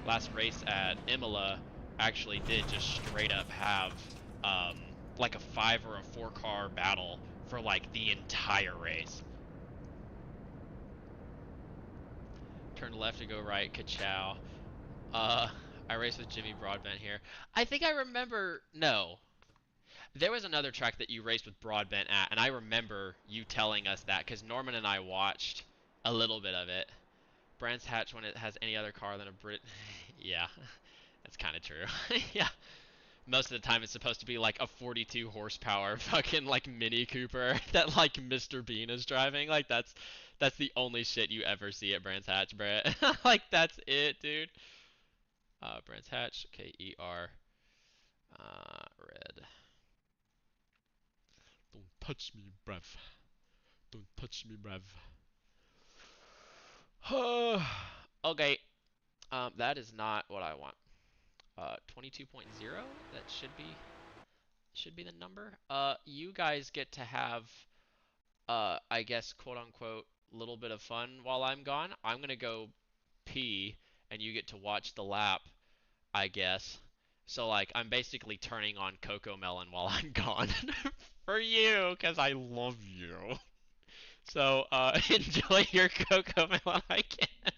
Last race at Imola actually did just straight up have like a 5 or a 4 car battle for like the entire race. Turn left to go right, ka-chow. I raced with Jimmy Broadbent here. I think I remember, no. There was another track that you raced with Broadbent at, and I remember you telling us that, because Norman and I watched a little bit of it. Brands Hatch when it has any other car than a Brit. Yeah, that's kind of true. Yeah. Most of the time it's supposed to be like a 42 horsepower fucking like Mini Cooper that like Mr. Bean is driving. Like that's the only shit you ever see at Brands Hatch, Brett. Like that's it, dude. Brands Hatch, K-E-R, red. Don't touch me, bruv. Don't touch me, bruv. Okay. That is not what I want. 22.0. That should be the number. You guys get to have, I guess, quote unquote, little bit of fun while I'm gone. I'm gonna go pee, and you get to watch the lap, I guess. So like, I'm basically turning on Coco Melon while I'm gone for you, cause I love you. So enjoy your Coco Melon, I guess.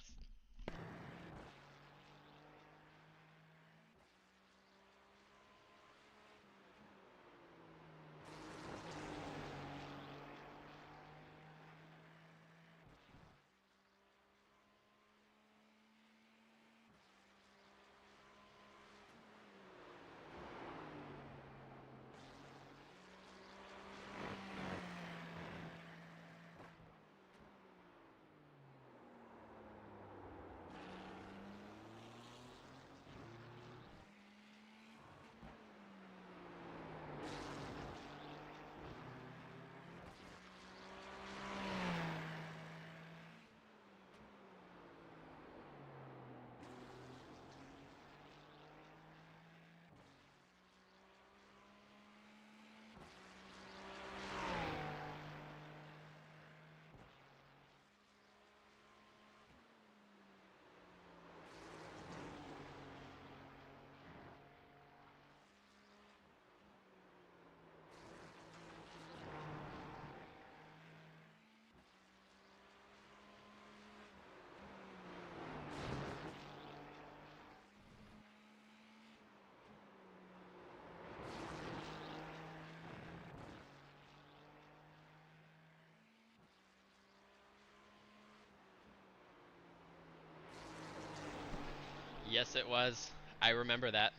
Yes, it was. I remember that.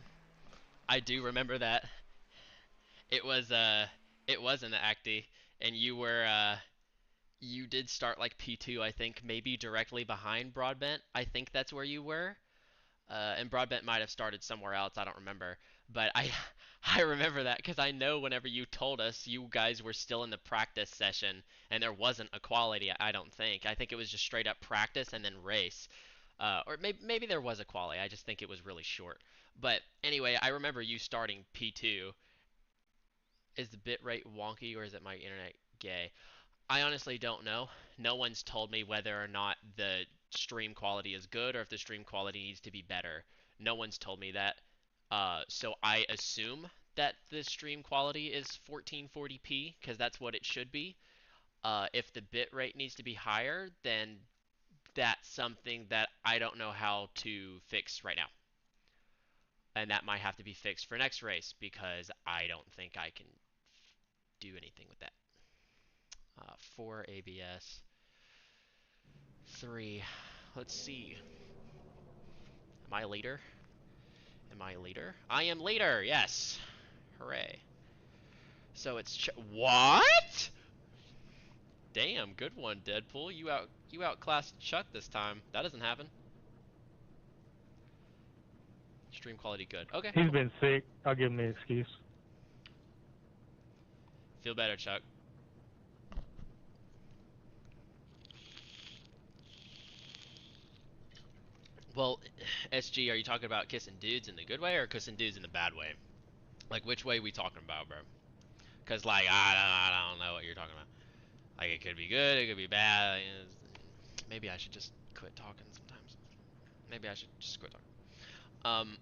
I do remember that. It was in the Acti, and you were you did start like P2, I think, maybe directly behind Broadbent. I think that's where you were. And Broadbent might have started somewhere else. I don't remember, but I I remember that because I know whenever you told us you guys were still in the practice session and there wasn't a quality. I don't think. I think it was just straight up practice and then race. Or maybe there was a quali. I just think it was really short. But anyway, I remember you starting P2. Is the bitrate wonky or is it my internet gay? I honestly don't know. No one's told me whether or not the stream quality is good or if the stream quality needs to be better. No one's told me that. So I assume that the stream quality is 1440p because that's what it should be. If the bitrate needs to be higher, then that's something that I don't know how to fix right now. And that might have to be fixed for next race because I don't think I can do anything with that. 4 ABS. 3. Let's see. Am I leader? Am I leader? I am leader, yes. Hooray. So it's what? Damn, good one, Deadpool. You outclassed Chuck this time. That doesn't happen. Stream quality good. Okay. He's been sick. I'll give him the excuse. Feel better, Chuck. Well, SG, are you talking about kissing dudes in the good way or kissing dudes in the bad way? Like, which way we talking about, bro? Because, like, I don't know what you're talking about. Like, it could be good, it could be bad. Like, maybe I should just quit talking sometimes. Maybe I should just quit talking.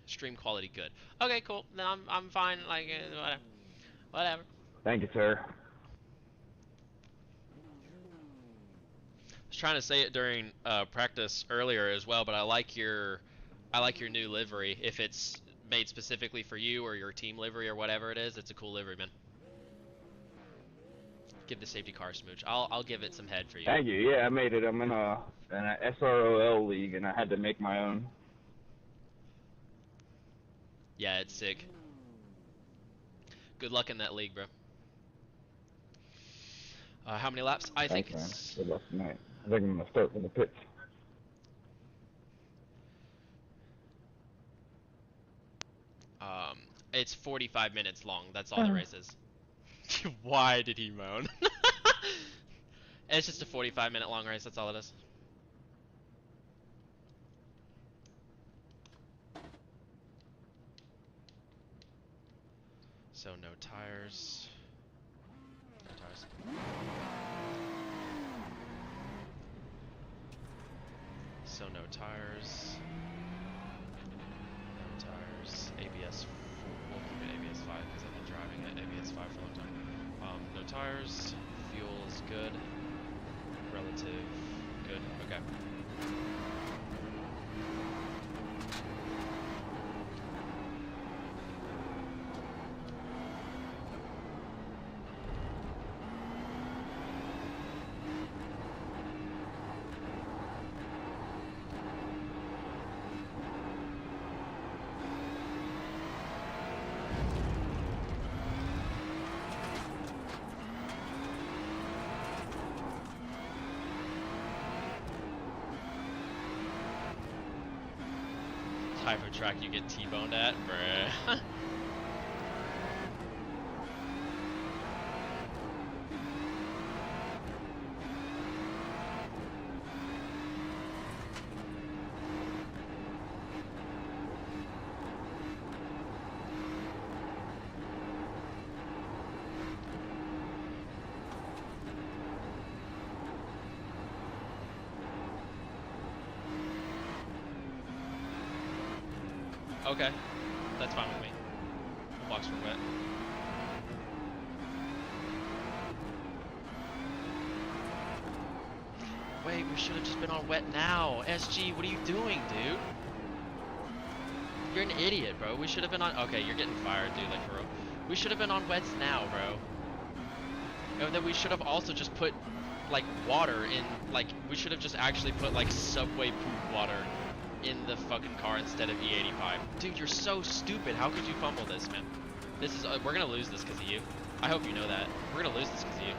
Stream quality good. Okay, cool. No, I'm fine. Like, whatever. Whatever. Thank you, sir. I was trying to say it during practice earlier as well, but I like your new livery. If it's made specifically for you or your team livery or whatever it is, it's a cool livery, man. Give the safety car a smooch. I'll give it some head for you. Thank you. Yeah, I made it. I'm in a SROL league, and I had to make my own. Yeah, it's sick. Good luck in that league, bro. How many laps? I think Thanks, it's... man. Good luck tonight. I think I'm going to start from the pits. It's 45 minutes long. That's all the race is. Why did he moan? It's just a 45-minute long race. That's all it is. So no tires. No tires. So no tires. No tires. ABS 4. We'll keep it ABS 5 because I've been driving at ABS 5 for a long time. No tires. Fuel is good. Relative good. Okay. Type of track you get T-boned at, bruh. Okay, that's fine with me. We'll box for wet. Wait, we should have just been on wet now. SG, what are you doing, dude? You're an idiot, bro. We should have been on... Okay, you're getting fired, dude, like, for real. We should have been on wets now, bro. And then we should have also just put, like, water in... Like, we should have just actually put, like, Subway poop water in the fucking car instead of E85. Dude, you're so stupid. How could you fumble this, man? This is we're gonna lose this because of you. I hope you know that. We're gonna lose this because of you.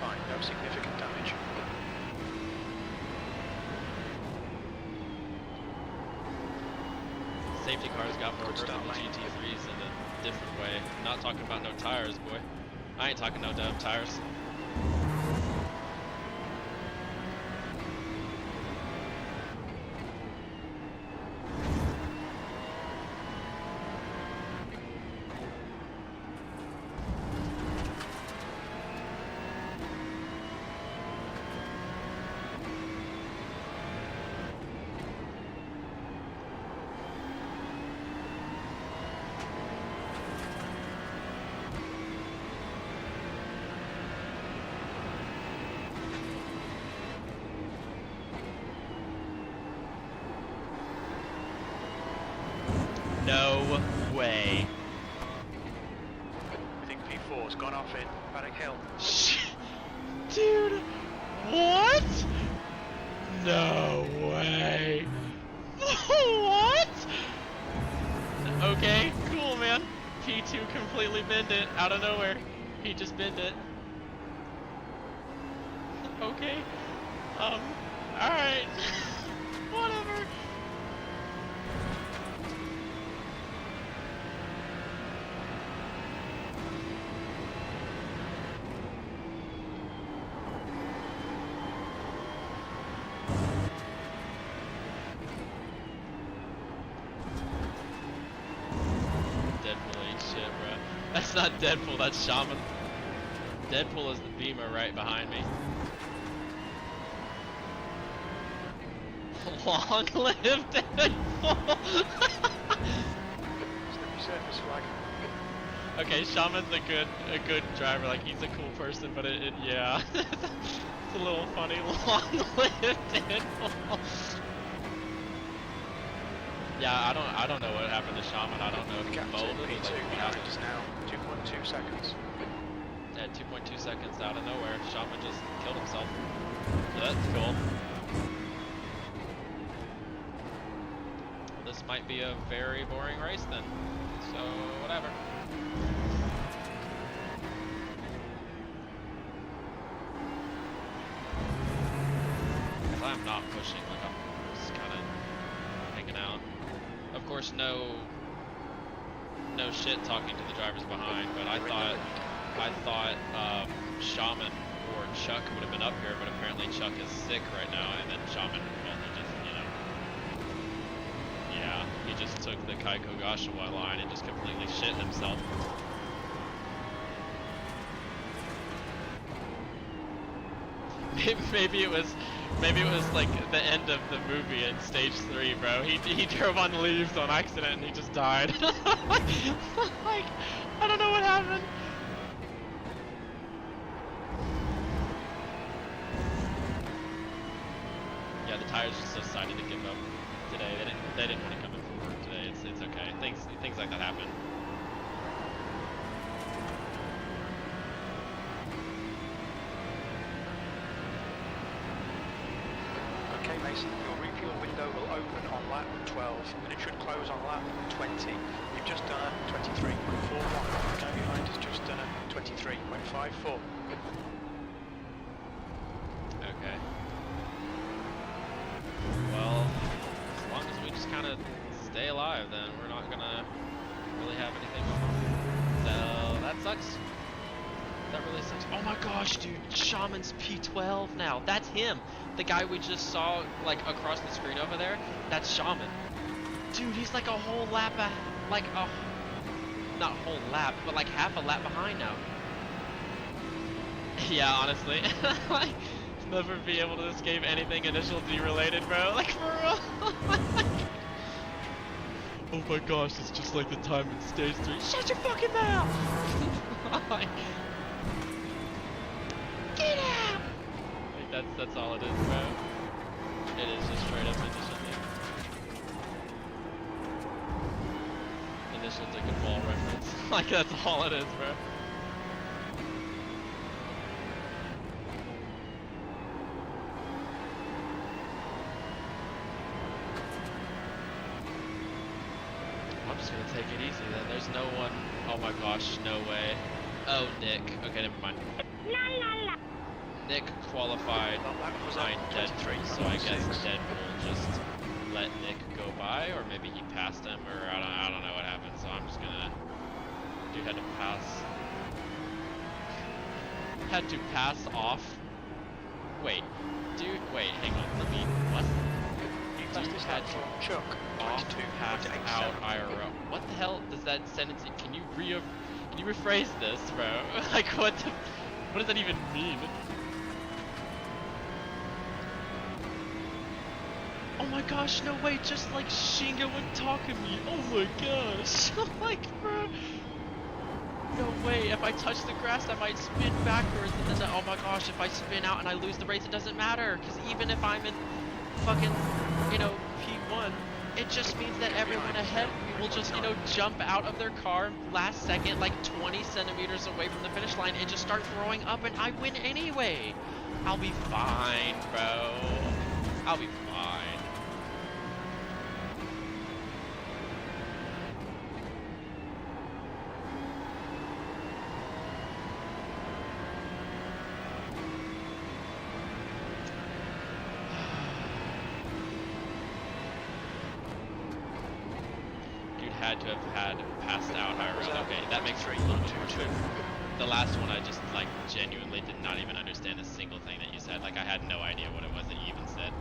fine, no significant damage. Safety cars got more Good grip than start, the mate. GT3s in a different way. Not talking about no tires, boy. I ain't talking no dumb tires. No way. I think P4's gone off in Paddock Hill. Dude, what? No way. What? Okay, cool, man. P2 completely binned it out of nowhere. He just binned it. Okay. Alright. Whatever. Deadpool ain't shit, bro. That's not Deadpool, that's Shaman. Deadpool is the Beamer right behind me. Long live Deadpool! Slippery surface flag. Okay, Shaman's a good driver, like he's a cool person, but yeah. It's a little funny. Long live Deadpool! Yeah, I don't know what happened to Shaman. I don't know if he Gap to folded or like P2 what behind happened. us now. 2.2 seconds. At 2.2 seconds out of nowhere, Shaman just killed himself. So that's cool. Well, this might be a very boring race then. So, whatever. Because I'm not pushing, like I'm just kind of hanging out. Of course, no shit talking to the drivers behind, but I thought Shaman or Chuck would have been up here, but apparently Chuck is sick right now, and then Shaman, well, he just, yeah, he just took the Kai Kogashiwa line and just completely shit himself. Maybe it was like the end of the movie in stage 3, bro. He drove on leaves on accident and he just died. Like, I don't know what happened. Yeah, the tires just decided to give up today. They didn't want to come in for work today. It's okay. Things like that happen. Okay, Mason, your refuel window will open on lap 12 and it should close on lap 20. You've just done a 23.41. The guy behind has just done a 23.54. Okay. Well, as long as we just kind of stay alive, then we're not gonna really have anything going on. So that sucks. That really sucks. Oh my gosh, dude, Shaman's P12 now. That's him. The guy we just saw, like, across the screen over there. That's Shaman. Dude, he's like a whole lap, not a whole lap, but like half a lap behind now. Yeah, honestly. Like, never be able to escape anything initial D related, bro. Like, for real. Oh my gosh, it's just like the time in stage 3. Shut your fucking mouth! Like, get out! Like, that's all it is, bro. It is just straight up initial D. Initial dick and ball reference. Like, that's all it is, bro. I'm just gonna take it easy then. There's no one. Oh my gosh, no way. Oh, Nick. Okay, never mind. Nick qualified Well, that was behind 23, Deadpool, so I guess 6. Deadpool just let Nick go by, or maybe he passed him, or I don't know what happened. So I'm just gonna. Dude had to pass off. Wait, dude, wait, hang on. Let me. What? Dude had to Chuck, off pass out IRL. What the hell does that sentence? Can you rephrase this, bro? Like what does that even mean? Oh my gosh, no way, just like Shingo and Takumi. Oh my gosh. Like, bro. No way, if I touch the grass I might spin backwards and then oh my gosh, if I spin out and I lose the race it doesn't matter, because even if I'm in fucking, you know, P1, it just means that everyone ahead of me will just, you know, jump out of their car last second, like 20 centimeters away from the finish line and just start throwing up and I win anyway. I'll be fine, bro. I'll be fine. Had to have had passed out IRL. Okay, that makes a little bit more sense. The last one I just like genuinely did not even understand a single thing that you said. Like I had no idea what it was that you even said.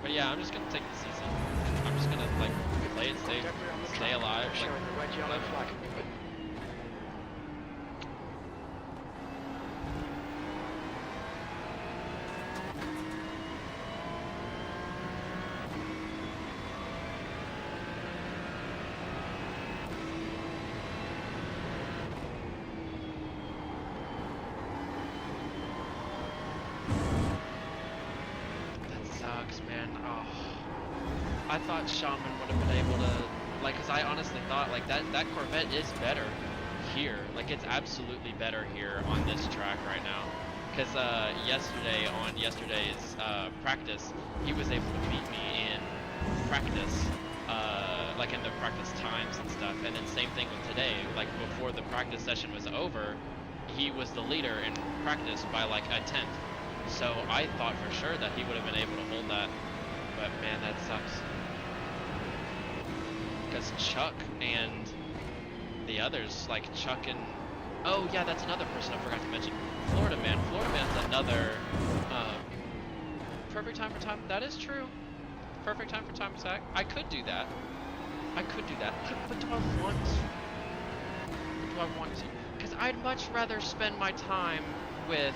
But yeah, I'm just gonna take this easy. I'm just gonna like play it safe, stay alive. Like, Showing the red yellow flag. Man, oh, I thought Shaman would have been able to, like, cause I honestly thought like that Corvette is better here, like it's absolutely better here on this track right now, cause yesterday's practice, he was able to beat me in practice, like in the practice times and stuff, and then same thing with today, like before the practice session was over, he was the leader in practice by like a 10th. So I thought for sure that he would have been able to hold that, but man, that sucks. Because Chuck and the others, like Chuck and, oh yeah, that's another person I forgot to mention, Florida Man. Florida Man's another, perfect time for time, that is true. Perfect time for time attack. I could do that. But do I want to? Because I'd much rather spend my time with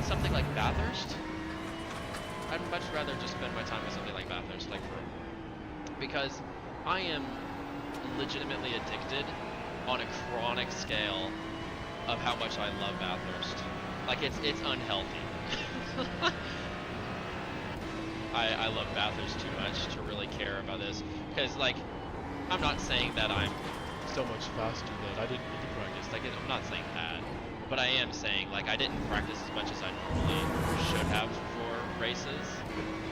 something like Bathurst. I'd much rather just spend my time with something like Bathurst, like for real. Because I am legitimately addicted on a chronic scale of how much I love Bathurst. Like it's unhealthy. I love Bathurst too much to really care about this. Because like, I'm not saying that I'm so much faster that I didn't get to practice. Like I'm not saying that. But I am saying, like, I didn't practice as much as I normally should have for races,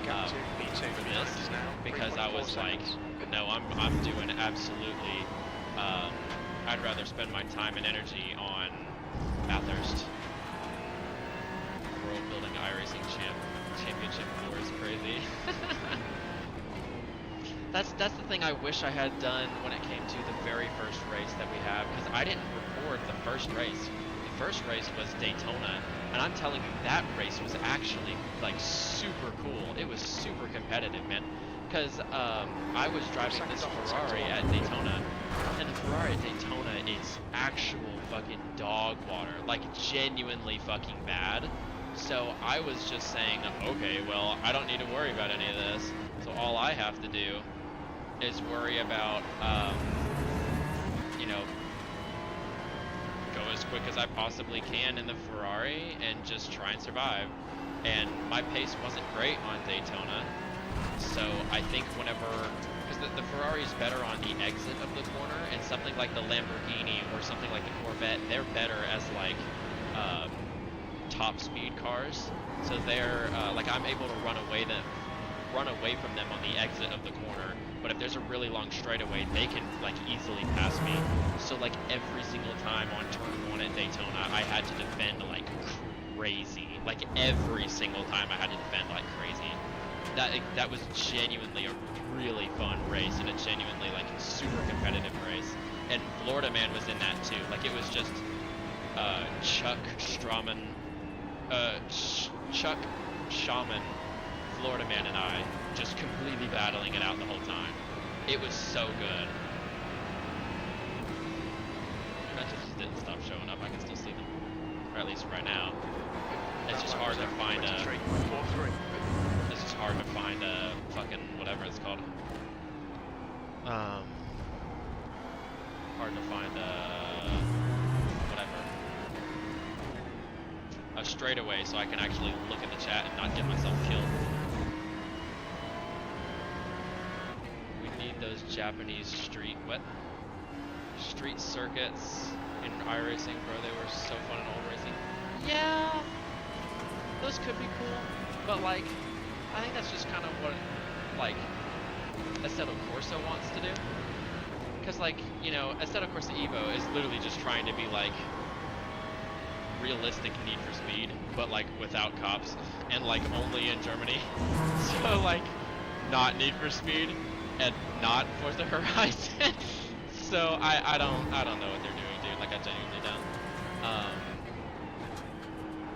for this, because I was like, no, I'm doing absolutely, I'd rather spend my time and energy on Bathurst. World Building iRacing Championship 4 is crazy. That's the thing I wish I had done when it came to the very first race that we have, because I didn't record the first race. First race was Daytona, and I'm telling you that race was actually like super cool. It was super competitive, man, because I was driving this Ferrari at Daytona, and the Ferrari at Daytona is actual fucking dog water, like genuinely fucking bad. So I was just saying, okay, well, I don't need to worry about any of this, so all I have to do is worry about you know, go as quick as I possibly can in the Ferrari and just try and survive. And my pace wasn't great on Daytona, so I think whenever, because the Ferrari is better on the exit of the corner, and something like the Lamborghini or something like the Corvette, they're better as like top speed cars. So they're like, I'm able to run away run away from them on the exit of the corner, but if there's a really long straightaway, they can like easily pass me. So like every single time on turn 1 at Daytona, I had to defend like crazy. Like every single time I had to defend like crazy. That was genuinely a really fun race and a genuinely like super competitive race. And Florida Man was in that too. Like it was just Chuck Shaman, Florida Man, and I just completely battling it out the whole time. It was so good. That just didn't stop showing up. I can still see them, or at least right now. It's just hard to find a. It's just hard to find a fucking whatever it's called. Hard to find a whatever. A straightaway so I can actually look at the chat and not get myself killed. We need those Japanese street circuits in iRacing, bro. They were so fun in old racing. Yeah, those could be cool, but like, I think that's just kind of what like Assetto Corsa wants to do. Because like, you know, Assetto Corsa Evo is literally just trying to be like realistic Need for Speed, but like without cops and like only in Germany. So like not Need for Speed and not Forza Horizon. So I don't know what they're doing, dude. Like I genuinely don't.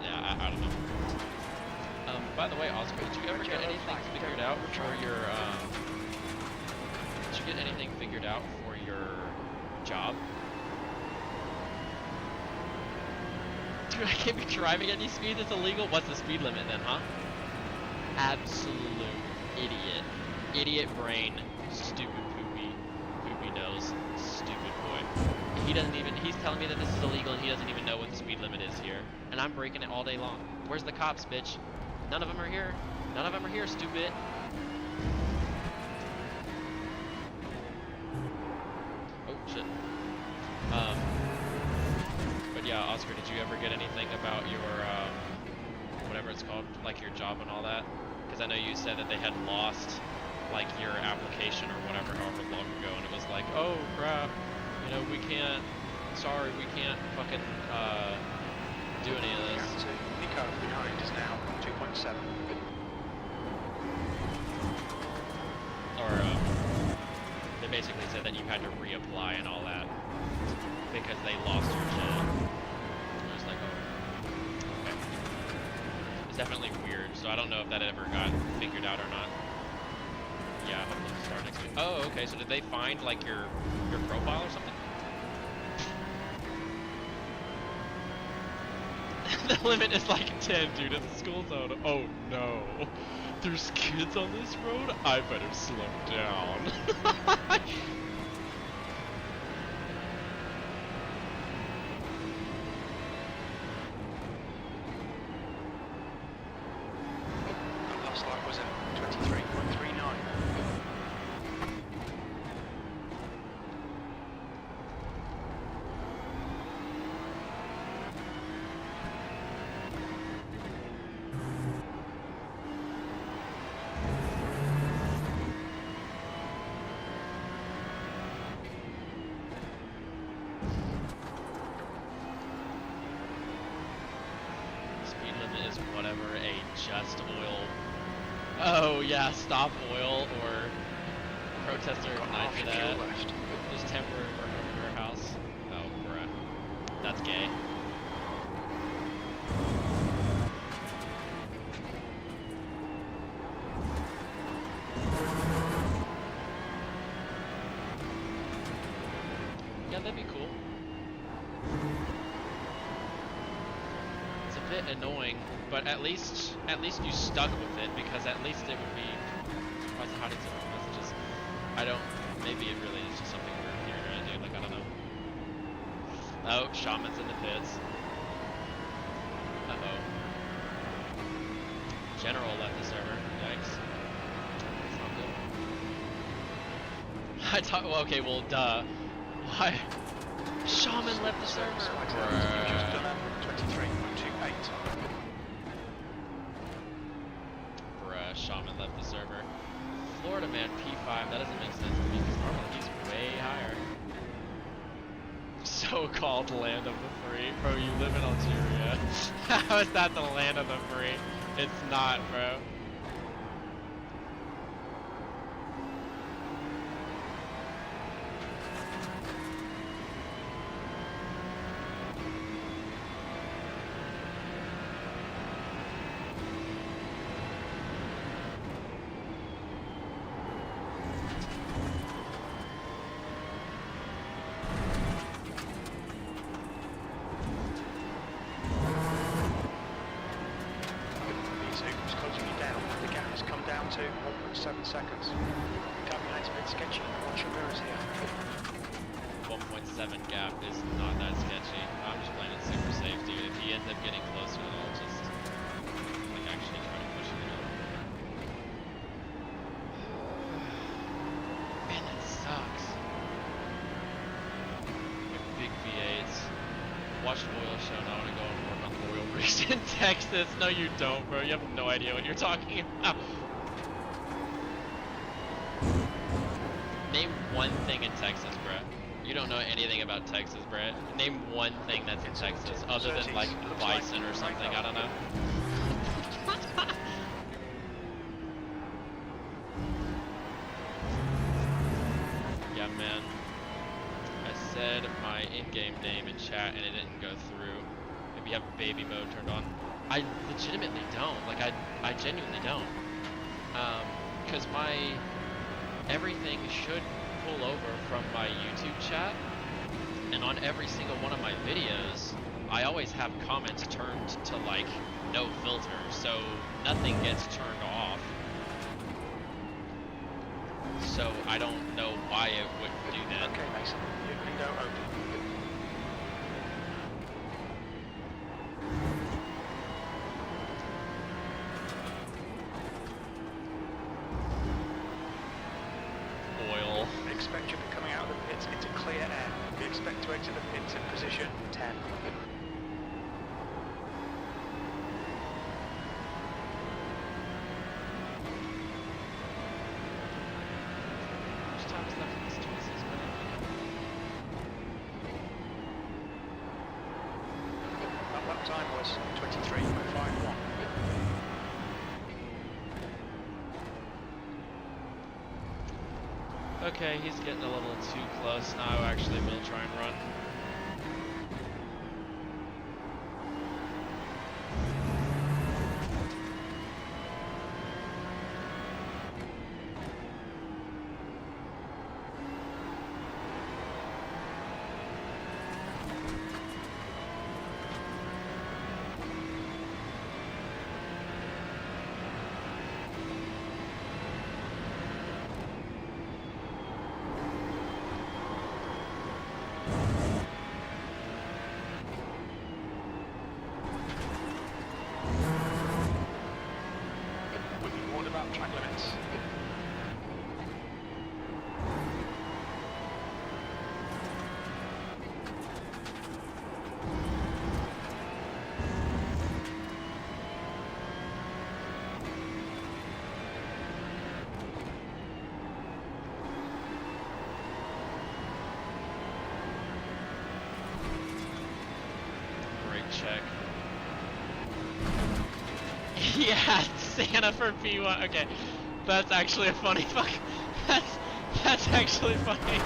Yeah, I don't know. By the way, Oscar, did you ever get anything figured out for your did you get anything figured out for your job? Dude, I can't be driving at these speeds, it's illegal. What's the speed limit then, huh? Absolute idiot. Idiot brain, stupid poopy nose, stupid boy. He doesn't even, he's telling me that this is illegal and he doesn't even know what the speed limit is here. And I'm breaking it all day long. Where's the cops, bitch? None of them are here. None of them are here, stupid. Oh, shit. But yeah, Oscar, did you ever get anything about your, whatever it's called, like your job and all that? Because I know you said that they had lost, like, your application or whatever, however long ago, and it was like, oh, crap, you know, we can't, sorry, we can't fucking, do any of this. Nico behind is now 2.7. Or, they basically said that you had to reapply and all that because they lost your shit. I was like, oh, okay. It's definitely weird, so I don't know if that ever got figured out or not. Yeah, hopefully it'll start next week. Oh, okay, so did they find, like, your profile or something? The limit is like 10, dude. It's a school zone. Oh no. There's kids on this road? I better slow down. That last lap was at 23.39. Whatever a just oil. Oh yeah, stop oil or protester ignite for that. Just temporary work on your house. Oh bruh. That's gay. Yeah, that'd be cool. It's a bit annoying. But at least you stuck with it, because at least it would be. Why is it hiding so many messages? I don't. Maybe it really is just something weird here, dude. Like I don't know. Oh, Shaman's in the pits. Uh oh. General left the server. Yikes. That's not good. I thought. Well, okay. Well, duh. Why? Shaman left the server. You've just done a 23.28. comment left the server. Florida man P5, that doesn't make sense to me because normally he's way higher. So-called land of the free. Bro, you live in Algeria. How is that the land of the free? It's not, bro. To 1.7 seconds. Gap behind a bit sketchy. Watch your mirrors here. 1.7 gap is not that sketchy. I'm just playing it super safe, dude. If he ends up getting closer, then I'll just like actually try to push it in. Man, that sucks. Like big V8s. Watch the oil show. Now I want to go and work on oil rigs in Texas. No, you don't, bro. You have no idea what you're talking about. Name one thing in Texas, Brett. You don't know anything about Texas, Brett. Name one thing that's in Texas, other than like bison or something. I don't know. Yeah, man. I said my in-game name in chat and it didn't go through. Maybe you have baby mode turned on. I legitimately don't. Like I genuinely don't. Because my everything should pull over from my YouTube chat, and on every single one of my videos, I always have comments turned to like no filter, so nothing gets turned off. So I don't know why it would do that. Okay, Mason, your window open. Expect you to be coming out of the pits into clear air. We expect to exit the pits in position 10. How much time is left in this 26 minute? That lap time was 23.51. Okay, he's getting a little too close now. Actually, we'll try and run. Track limits. Brake check. Yeah, Santa for P1. Okay, that's actually a funny fuck. That's actually funny.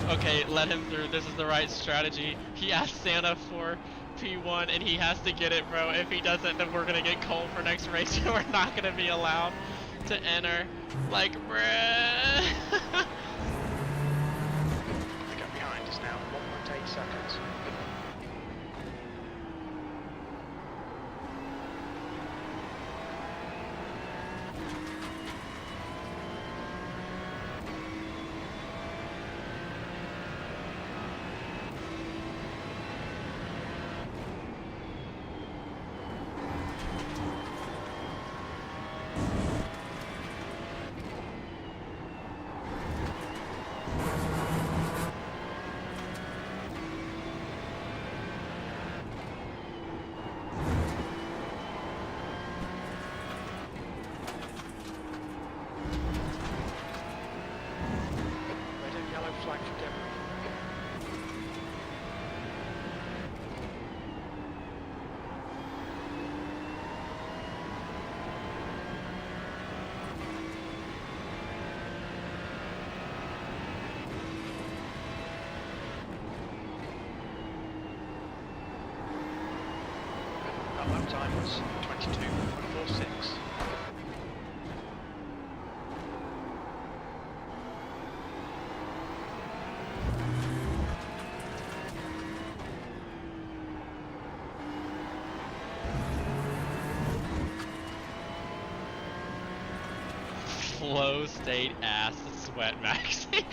Okay, let him through. This is the right strategy. He asked Santa for P1 and he has to get it, bro. If he doesn't, then we're gonna get cold for next race and we're not gonna be allowed to enter. Like, bruh. The gap behind is now 1.8 seconds. lap time was 22.46. Flow state ass sweat maxing.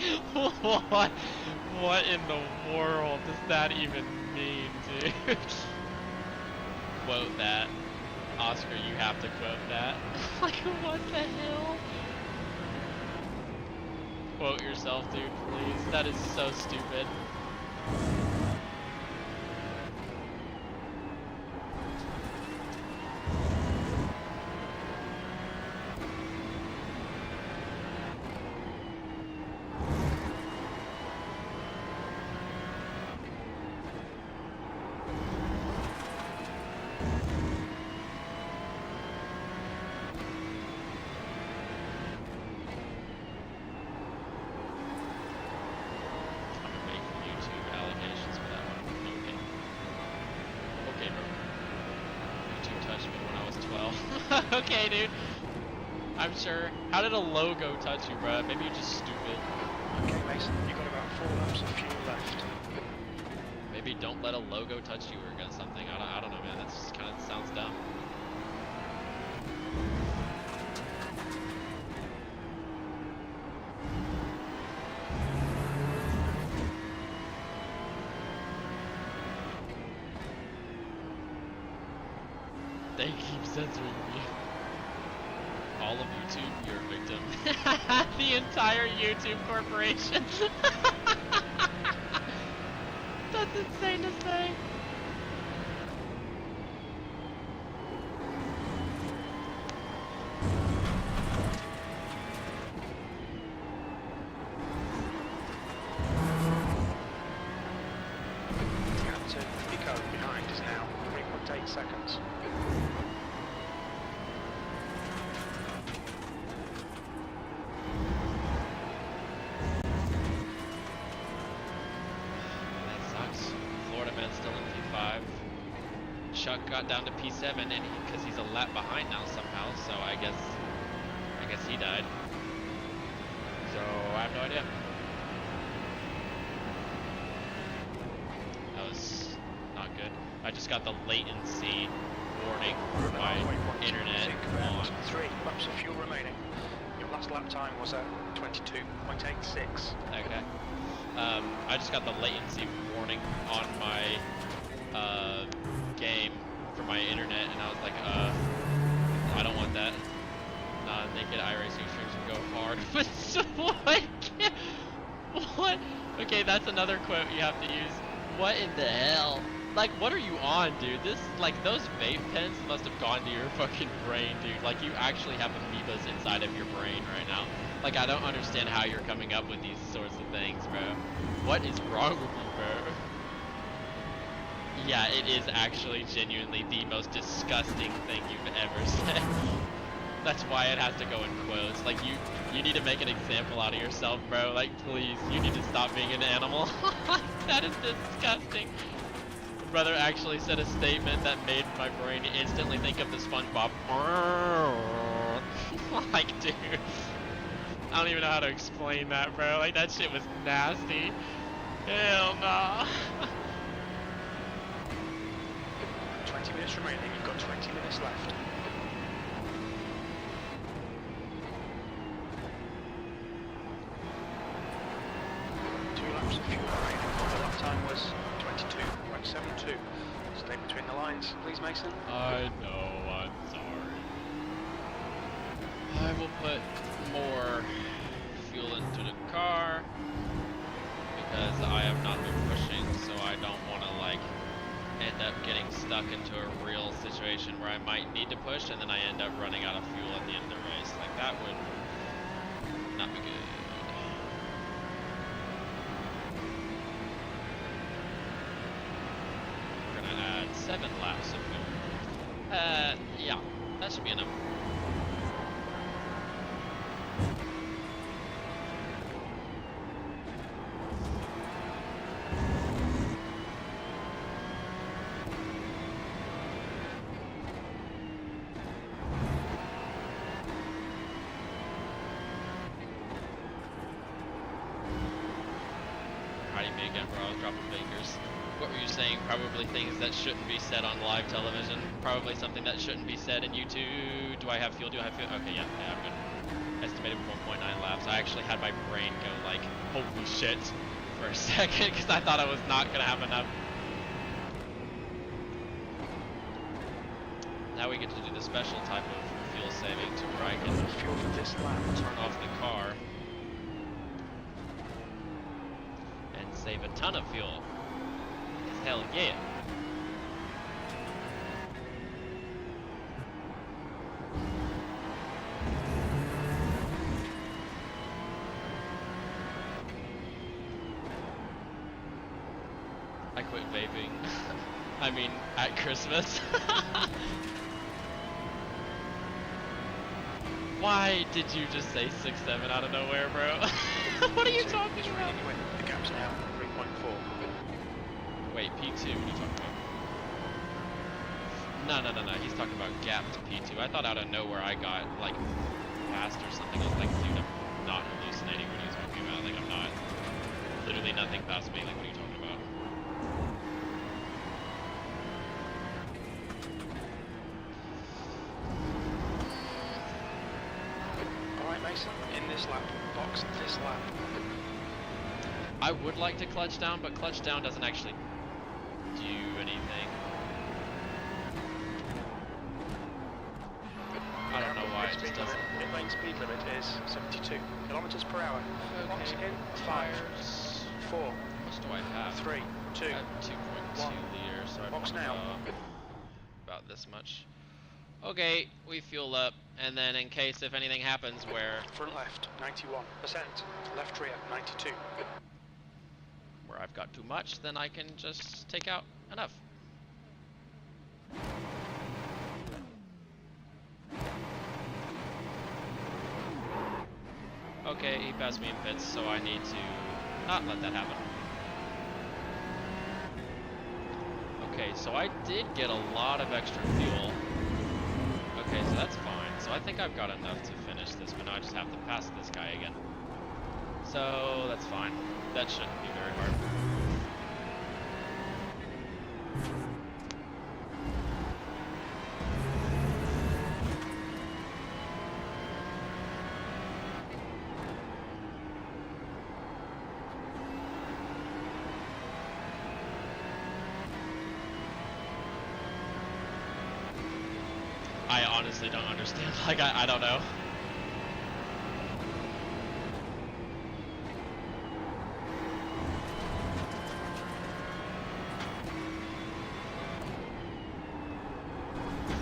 What in the world does that even mean, dude? Quote that. Oscar, you have to quote that. Like, what the hell? Quote yourself, dude, please. That is so stupid. Okay, dude. I'm sure. How did a logo touch you, bruh? Maybe you're just stupid. Okay, Mason, you've got about 4 laps of fuel left. Maybe don't let a logo touch you or something. I don't know, man. That just kind of sounds dumb. They keep censoring me. All of YouTube, you're a victim. The entire YouTube corporation. That's insane to say. Captain Pico behind is now 3.8 seconds. Chuck got down to P7 and because he's a lap behind now somehow, so I guess he died. So I have no idea. That was not good. I just got the latency warning for my internet on. 3 laps of fuel remaining. Your last lap time was at 22.86. Okay. I just got the latency warning on my game for my internet, and I was like, I don't want that. Naked iRacing streams would go hard. But what? Okay, that's another quote you have to use. What in the hell? Like, what are you on, dude? This, like, those vape pens must have gone to your fucking brain, dude. Like, you actually have amoebas inside of your brain right now. Like, I don't understand how you're coming up with these sorts of things, bro. What is wrong with you, bro? Yeah, it is actually genuinely the most disgusting thing you've ever said. That's why it has to go in quotes. Like, you need to make an example out of yourself, bro. Like, please, you need to stop being an animal. That is disgusting. My brother actually said a statement that made my brain instantly think of the SpongeBob. Like, dude. I don't even know how to explain that, bro. Like, that shit was nasty. Hell no. 20 minutes remaining, you've got 20 minutes left. Laps of fuel remaining. The lap time was 22.72. Stay between the lines, please, Mason. I know, I'm sorry. I will put more fuel into the car because I have not been pushing, so I don't want to, like, end up getting stuck into a real situation where I might need to push and then I end up running out of fuel at the end of the race. Like, that would not be good. We're gonna add 7 laps of fuel. Yeah, that should be enough. me again, bro. I was dropping fingers. What were you saying? Probably things that shouldn't be said on live television. Probably something that shouldn't be said in YouTube. Do I have fuel? Do I have fuel? Okay, yeah, I'm good. Estimated 1.9 laps. I actually had my brain go like, holy shit, for a second, because I thought I was not going to have enough. Now we get to do the special type of fuel saving to where I can Fuel for this lap. turn off the car and save a ton of fuel. Hell yeah. I quit vaping. I mean, at Christmas. Why did you just say 6-7 out of nowhere, bro? What are you talking about? Anyway, the gap's now 3.4. Wait, P2, what are you talking about? No, he's talking about gap to P2. I thought out of nowhere I got, like, passed or something. I was like, dude, I'm not hallucinating. What are you talking about? Like, I'm not. Literally nothing passed me. Like, what are you talking about? Alright, Mason, in this lap, box this lap. I would like to clutch down, but clutch down doesn't actually do anything. I don't know why it just doesn't. Pit lane speed limit is 72 kilometers per hour. Box Okay. in 5, Tires. 4, How much do I have? 3, 2. I have 2.2 1. liters, so I Box put, now. about this much. Okay, we fuel up, and then in case if anything happens where Front left, 91%. Left rear, 92. I've got too much, then I can just take out enough. Okay, he passed me in pits, so I need to not let that happen. Okay, so I did get a lot of extra fuel. Okay, so that's fine. So I think I've got enough to finish this, but now I just have to pass this guy again. So that's fine. That shouldn't be very hard. I honestly don't understand. Like, I don't know.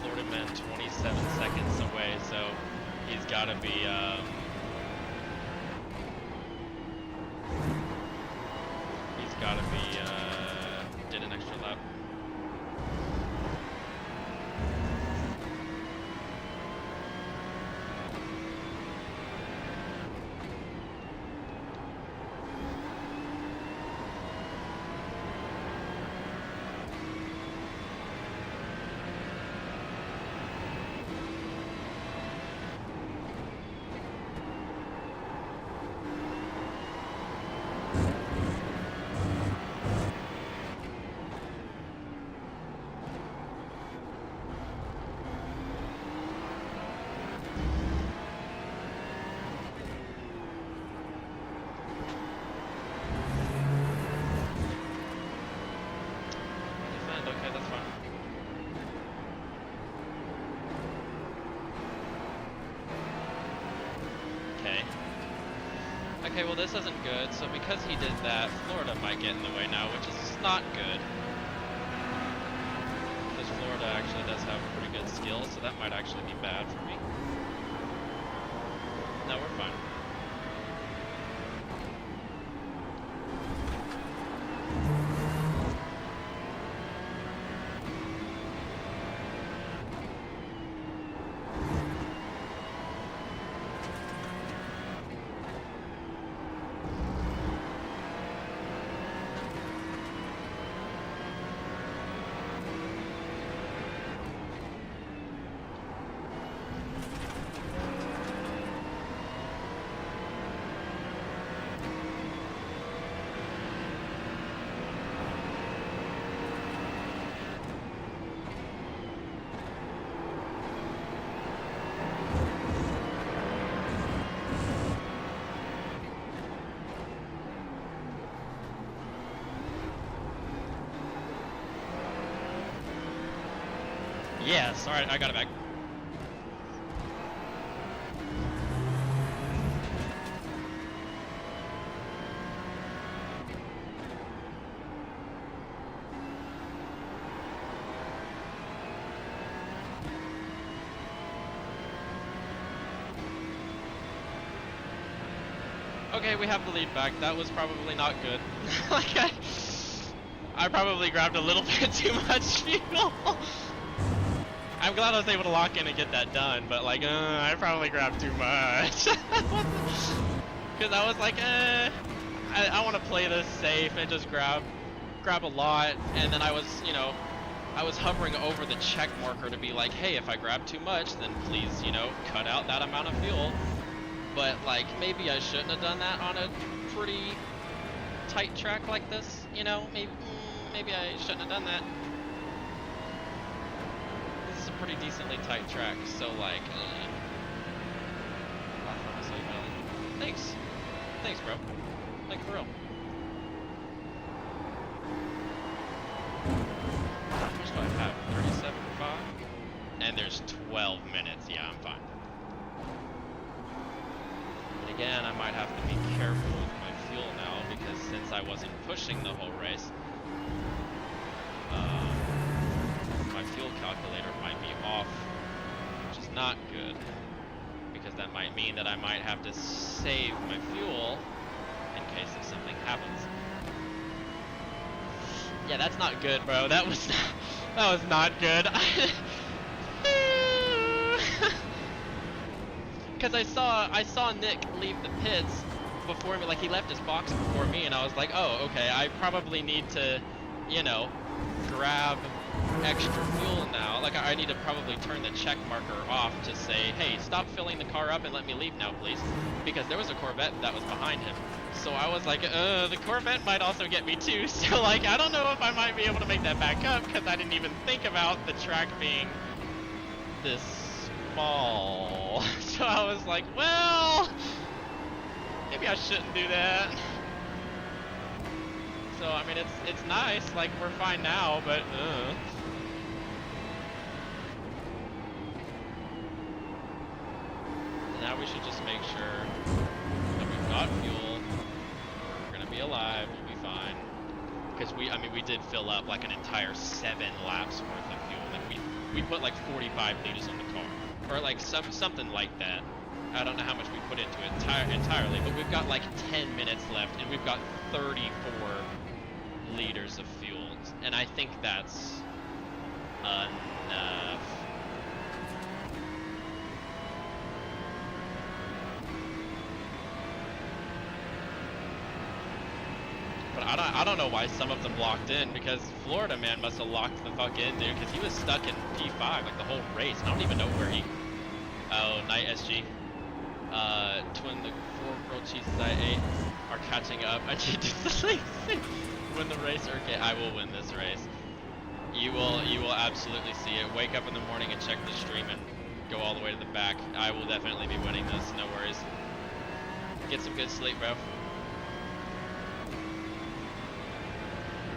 Florida man 27 seconds away, so he's gotta be, did an extra lap. Okay, that's fine. Okay, well this isn't good, so because he did that, Florida might get in the way now, which is not good. Because Florida actually does have pretty good skills, so that might actually be bad for me. No, we're fine. Yes, alright, I got it back. Okay, we have the lead back. That was probably not good. Like I probably grabbed a little bit too much fuel. I'm glad I was able to lock in and get that done, but like, I probably grabbed too much. Because I was like, I want to play this safe and just grab a lot, and then I was, you know, I was hovering over the check marker to be like, hey, if I grab too much, then please, you know, cut out that amount of fuel. But like, maybe I shouldn't have done that on a pretty tight track like this, you know? Maybe I shouldn't have done that. This is a pretty decently tight track, so like, thanks. Thanks, bro. Like, for real. How much do I have? 37.5? And there's 12 minutes. Yeah, I'm fine. But again, I might have to be careful with my fuel now, because since I wasn't pushing the whole race, my fuel calculator might be off, which is not good, because that might mean that I might have to save my fuel in case if something happens. Yeah, that's not good, bro. That was not good. Because I saw Nick leave the pits before me, like he left his box before me, and I was like, oh, okay, I probably need to, you know, grab extra fuel now. Like, I need to probably turn the check marker off to say, hey, stop filling the car up and let me leave now, please. Because there was a Corvette that was behind him. So I was like, the Corvette might also get me too. So like, I don't know if I might be able to make that back up, because I didn't even think about the track being this small. So I was like, well, maybe I shouldn't do that. So I mean, it's nice, like we're fine now, but now we should just make sure that we've got fuel. We're gonna be alive. We'll be fine. Because we did fill up like an entire 7 laps worth of fuel. Like we put like 45 liters on the car, or like something like that. I don't know how much we put into it entirely, but we've got like 10 minutes left, and we've got 34 liters of fuel, and I think that's enough. But I don't know why some of them locked in, because Florida man must have locked the fuck in, dude, because he was stuck in P5 like the whole race. I don't even know where he. Oh, Night SG. Twin, the 4 grilled cheeses I ate are catching up. I need to sleep. Win the race. Okay, I will win this race. You will absolutely see it. Wake up in the morning and check the stream and go all the way to the back. I will definitely be winning this. No worries. Get some good sleep, bro.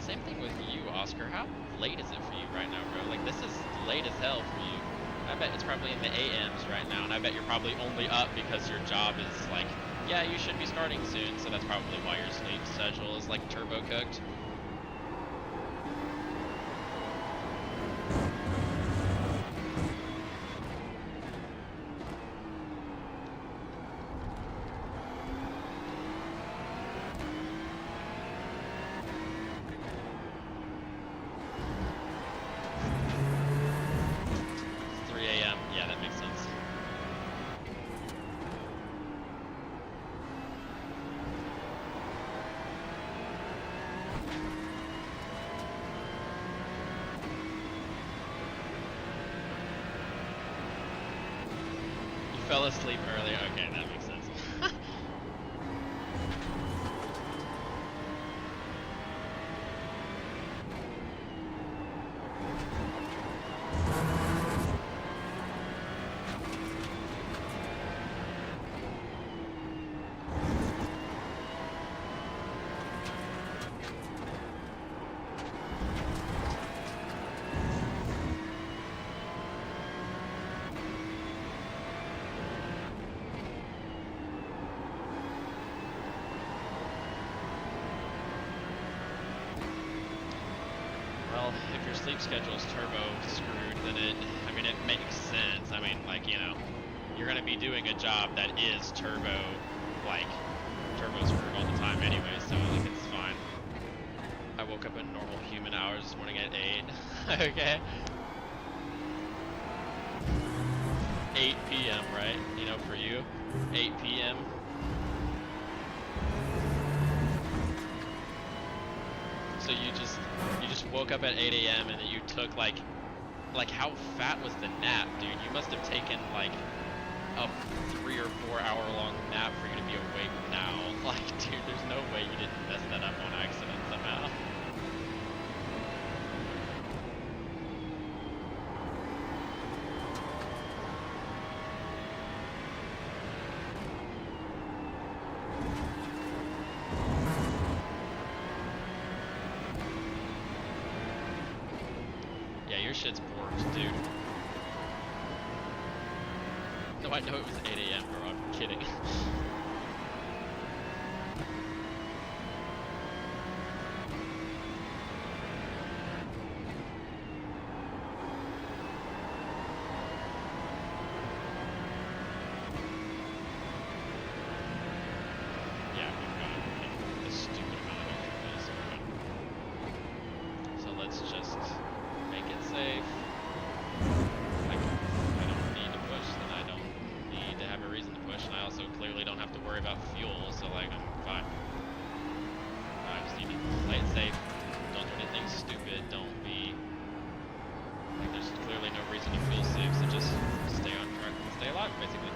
Same thing with you, Oscar. How late is it for you right now, bro? Like, this is late as hell for you. I bet it's probably in the AMs right now, and I bet you're probably only up because your job is like, yeah, you should be starting soon, so that's probably why your sleep schedule is like turbo cooked. Fell asleep earlier. Okay, that makes sense. sleep schedule's turbo screwed, then I mean, it makes sense. I mean, like, you know, you're gonna be doing a job that is turbo screwed all the time anyway, so like it's fine. I woke up in normal human hours this morning at 8. Okay. 8 p.m., right? You know, for you, 8 p.m. So you just woke up at 8 a.m. and then you took like how fat was the nap, dude? You must have taken like a 3 or 4 hour long nap for you to be awake now. Like, dude, there's no way you didn't mess that up on accident somehow. Yeah, your shit's borked, dude. No, I know it was 8 a.m., bro. I'm kidding. Yeah, we've got a stupid amount of extra this. So let's just make it safe. Like, I don't need to push, then I don't need to have a reason to push, and I also clearly don't have to worry about fuel, so like, I'm fine. I just need to play it safe, don't do anything stupid, don't be, like, there's clearly no reason to feel safe, so just stay on track and stay alive, basically.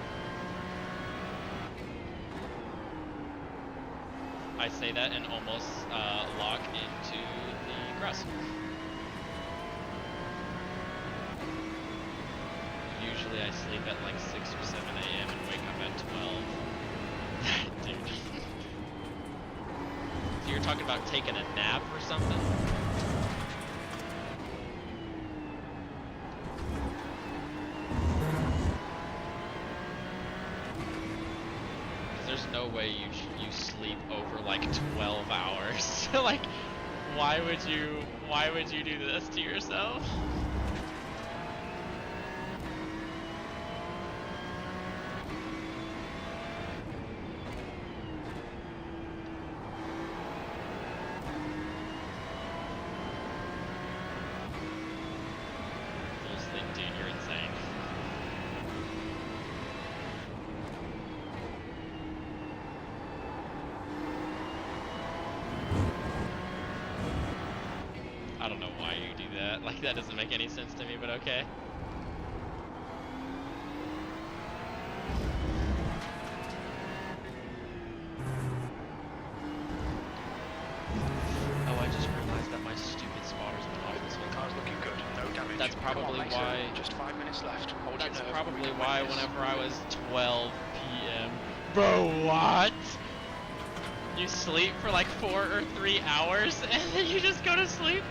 I say that and almost lock into the grass. Usually I sleep at like 6 or 7 a.m. and wake up at 12. Dude. So you're talking about taking a nap or something? Because there's no way you sleep over like 12 hours. Like, why would you do this to yourself? Dude, you're insane. I don't know why you do that. Like, that doesn't make any sense to me, but okay. Oh, I just realized that my stupid spotter's been off this whole Car's looking good. No damage. That's probably Come on, why. Just 5 minutes left. Hold That's your nerve. probably We can why win this. whenever I was 12 p.m. Bro, what? You sleep for like 4 or 3 hours and then you just go to sleep?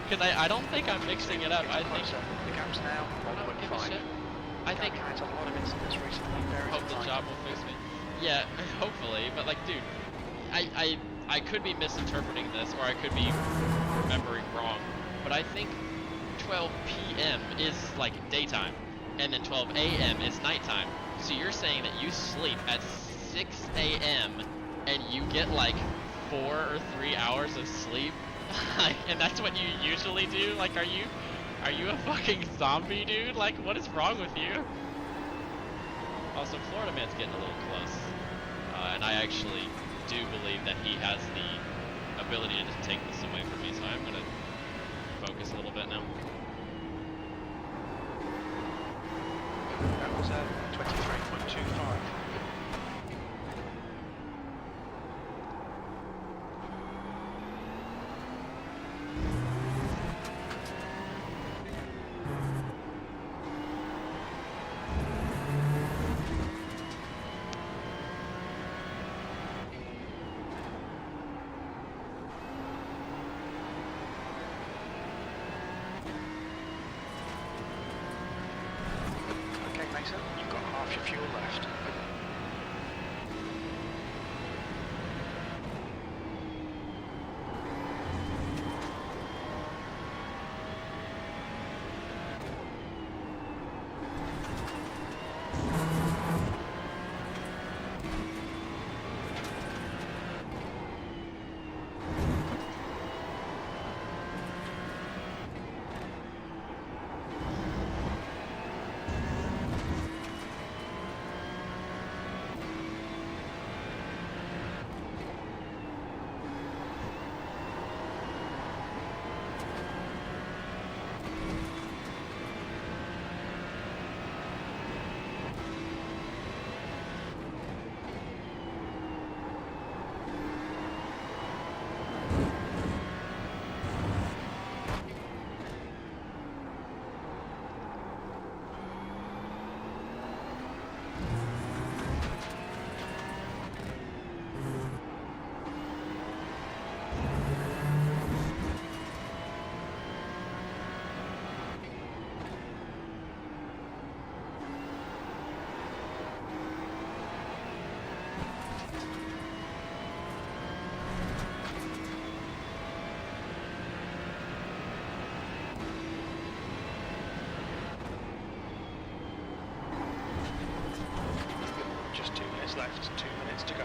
Because I don't think I'm mixing it up. I think The gap's now I don't give a 1.5. shit. I think Had a lot of incidents recently. Very hope the job will fix me. Yeah, hopefully. But like, dude, I could be misinterpreting this, or I could be remembering wrong. But I think 12 p.m. is like daytime, and then 12 a.m. is nighttime. So you're saying that you sleep at 6 a.m. and you get like 4 or 3 hours of sleep, and that's what you usually do? Like, are you a fucking zombie, dude? Like, what is wrong with you? Also, Florida Man's getting a little close, and I actually do believe that he has the ability to just take this away from me, so I'm gonna focus a little bit now. That was 23.25. Okay, Mason, you've got seconds left, 2 minutes to go.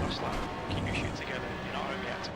Last lap. Keep your shit together. You're not home yet.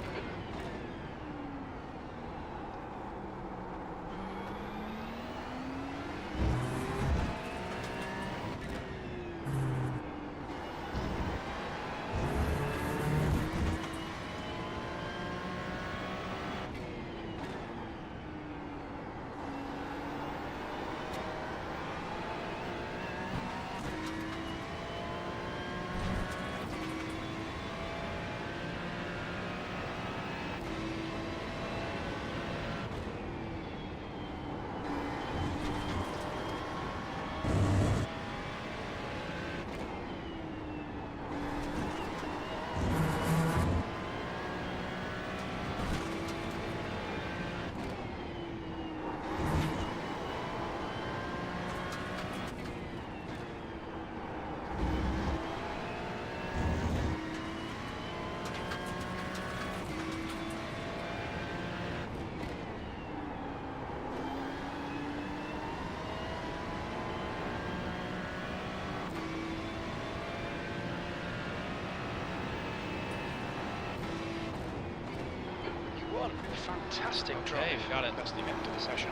What a fantastic drive. Okay, we got it. That's the end of the session.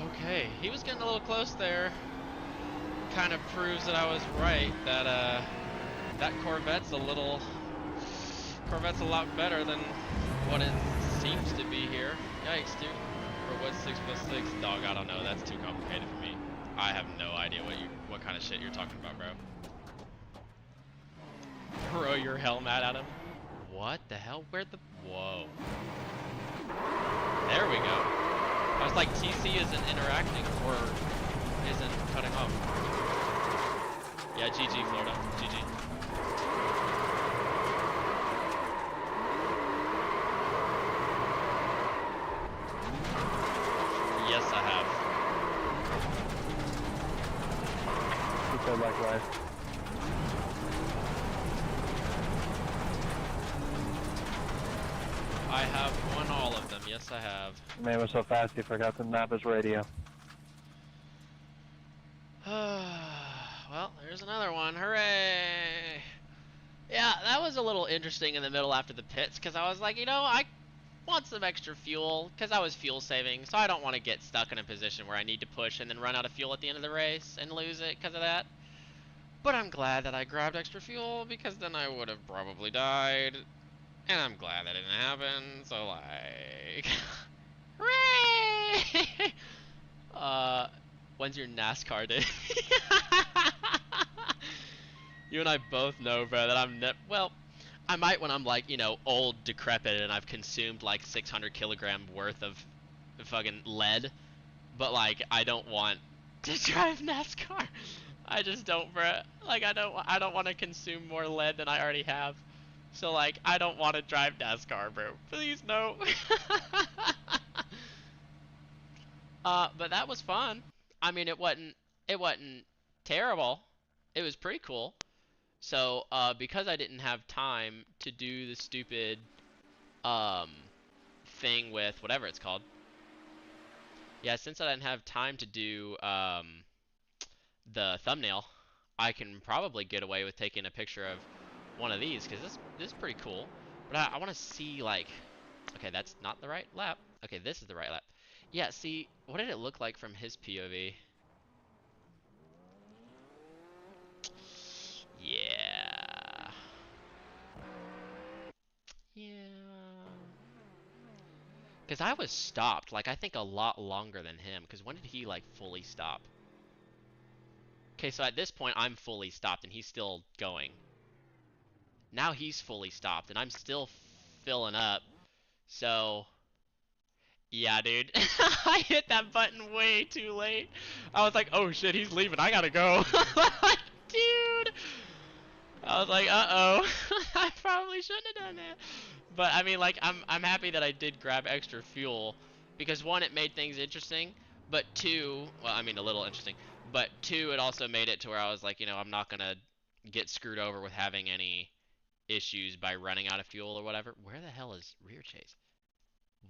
Okay, he was getting a little close there. Kind of proves that I was right, that that Corvette's a lot better than what it seems to be here. Yikes, dude. For what's 6+6? Dog, I don't know. That's too complicated for me. I have no idea what kind of shit you're talking about, bro. Throw your helmet at him. What the hell? Where'd the... Whoa. There we go. I was like, TC isn't interacting or isn't cutting off. Yeah, GG, Florida. GG. Yes, I have. He said likewise. I have won all of them. Yes, I have. Man was so fast he forgot to map his radio. Well, there's another one. Hooray! Yeah, that was a little interesting in the middle after the pits, because I was like, you know, I want some extra fuel, because I was fuel saving, so I don't want to get stuck in a position where I need to push and then run out of fuel at the end of the race and lose it because of that. But I'm glad that I grabbed extra fuel, because then I would have probably died. And I'm glad that didn't happen, so like... Hooray! When's your NASCAR day? You and I both know, bro, that I'm well, I might when I'm like, you know, old, decrepit, and I've consumed like 600 kilogram worth of fucking lead. But like, I don't want to drive NASCAR. I just don't, bro. Like, I don't want to consume more lead than I already have. So like, I don't want to drive NASCAR, bro. Please, no. But that was fun. I mean, it wasn't terrible. It was pretty cool. So, because I didn't have time to do the stupid, thing with whatever it's called. Yeah, since I didn't have time to do, the thumbnail, I can probably get away with taking a picture of one of these, because this is pretty cool. But I want to see, like, okay, that's not the right lap. Okay, this is the right lap. Yeah, see, what did it look like from his POV? Yeah. Yeah. Because I was stopped, like, I think a lot longer than him. Because when did he, like, fully stop? Okay, so at this point, I'm fully stopped, and he's still going. Now he's fully stopped, and I'm still filling up. So, yeah, dude. I hit that button way too late. I was like, oh shit, he's leaving. I gotta go. Dude. I was like, uh-oh. I probably shouldn't have done that. But I mean, like, I'm happy that I did grab extra fuel because one, it made things interesting, but two, well, I mean, a little interesting, but two, it also made it to where I was like, you know, I'm not gonna get screwed over with having any issues by running out of fuel or whatever. Where the hell is rear chase?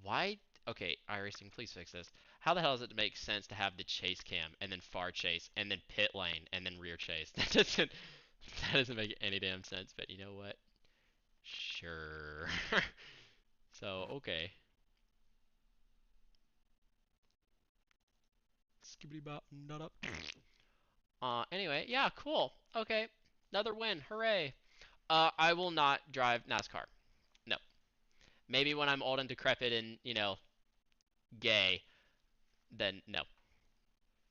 Why? Okay, iRacing, please fix this. How the hell does it make sense to have the chase cam and then far chase and then pit lane and then rear chase? That doesn't make any damn sense. But you know what? Sure. So okay. Skibbity bop, nut up. Anyway, yeah, cool. Okay, another win. Hooray. I will not drive NASCAR. No. Maybe when I'm old and decrepit and, you know, gay, then no.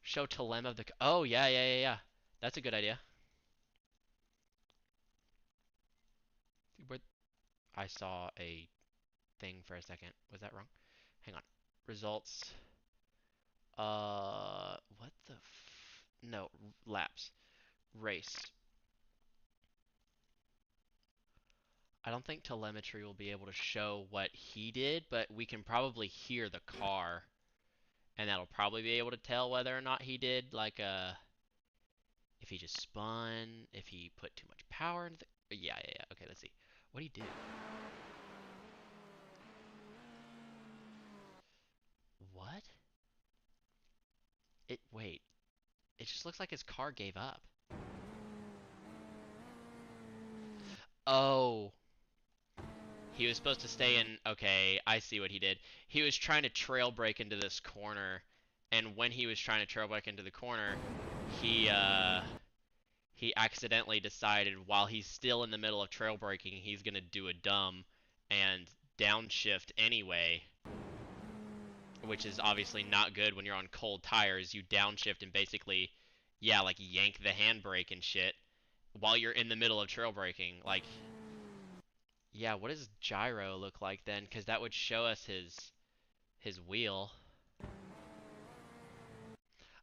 Show Telem of the... Oh, yeah. That's a good idea. Where... I saw a thing for a second. Was that wrong? Hang on. Results. What the No, laps. Race. I don't think telemetry will be able to show what he did, but we can probably hear the car, and that'll probably be able to tell whether or not he did, like, if he just spun, if he put too much power into the... Yeah. Okay, let's see. What'd he do? What? Wait. It just looks like his car gave up. Oh. He was supposed to stay in... Okay, I see what he did. He was trying to trail brake into this corner, and when he was trying to trail brake into the corner, he accidentally decided while he's still in the middle of trail braking, he's gonna do a dumb and downshift anyway, which is obviously not good when you're on cold tires. You downshift and basically, yeah, like yank the handbrake and shit while you're in the middle of trail braking. Like, yeah, what does gyro look like then? Because that would show us his wheel.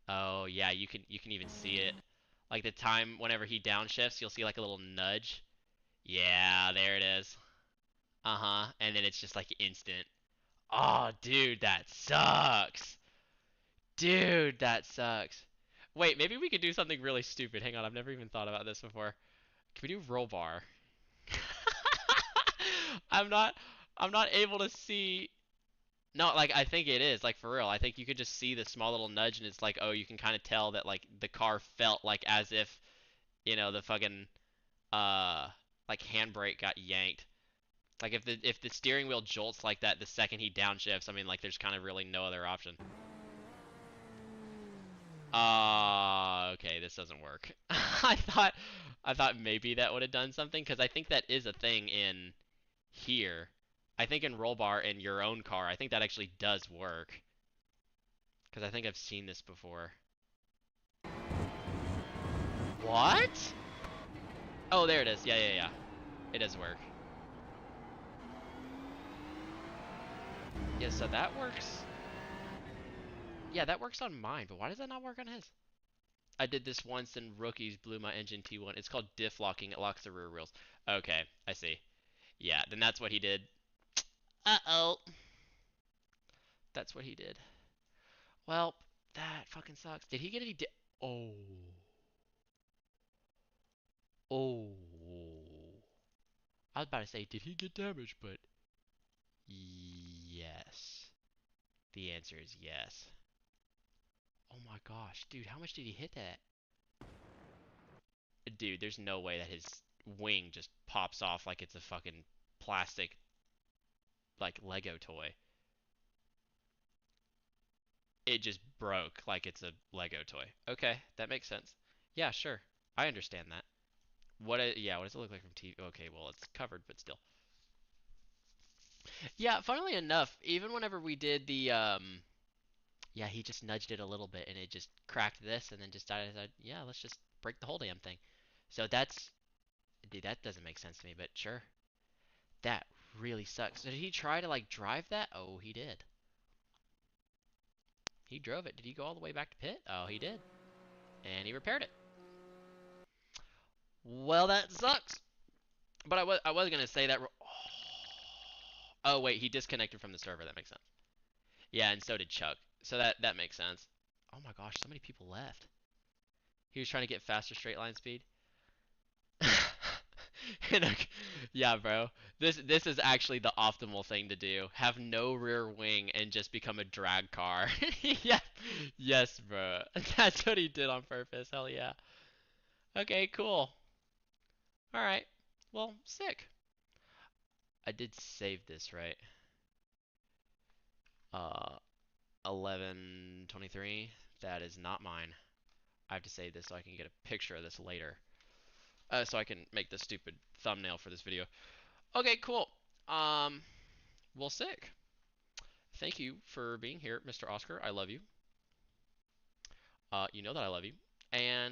Oh yeah, you can even see it. Like the time whenever he downshifts, you'll see like a little nudge. Yeah, there it is. Uh-huh. And then it's just like instant. Oh, dude, that sucks. Dude, that sucks. Wait, maybe we could do something really stupid. Hang on, I've never even thought about this before. Can we do roll bar? I'm not able to see. No, like I think it is, like for real. I think you could just see the small little nudge and it's like, oh, you can kind of tell that like the car felt like as if, you know, the fucking like handbrake got yanked. Like if the steering wheel jolts like that the second he downshifts, I mean like there's kind of really no other option. Okay, this doesn't work. I thought maybe that would have done something because I think that is a thing in here. I think in roll bar in your own car, I think that actually does work. Because I think I've seen this before. What? Oh, there it is. Yeah. It does work. Yeah, so that works. Yeah, that works on mine, but why does that not work on his? I did this once and rookies blew my engine T1. It's called diff locking. It locks the rear wheels. Okay, I see. Yeah, then that's what he did. Uh-oh. That's what he did. Well, that fucking sucks. Did he get any Oh. Oh. I was about to say, did he get damaged? But yes. The answer is yes. Oh my gosh, dude, how much did he hit that? Dude, there's no way that his wing just pops off like it's a fucking plastic, like, Lego toy. It just broke like it's a Lego toy. Okay, that makes sense. Yeah, sure. I understand that. Yeah, what does it look like from TV? Okay, well, it's covered, but still. Yeah, funnily enough, even whenever we did the, yeah, he just nudged it a little bit and it just cracked this and then just decided, yeah, let's just break the whole damn thing. So that's, dude, that doesn't make sense to me, but sure. That really sucks. So did he try to like drive that? Oh, he did. He drove it. Did he go all the way back to pit? Oh, he did. And he repaired it. Well, that sucks. But I was gonna say that. Oh wait, he disconnected from the server. That makes sense. Yeah, and so did Chuck. So that makes sense. Oh my gosh, so many people left. He was trying to get faster straight line speed. Yeah, bro. This is actually the optimal thing to do. Have no rear wing and just become a drag car. Yeah. Yes, bro. That's what he did on purpose. Hell yeah. Okay, cool. All right. Well, sick. I did save this, right? 11:23. That is not mine. I have to save this so I can get a picture of this later. So I can make the stupid thumbnail for this video. Okay, cool. Well, sick. Thank you for being here, Mr. Oscar. I love you. You know that I love you. And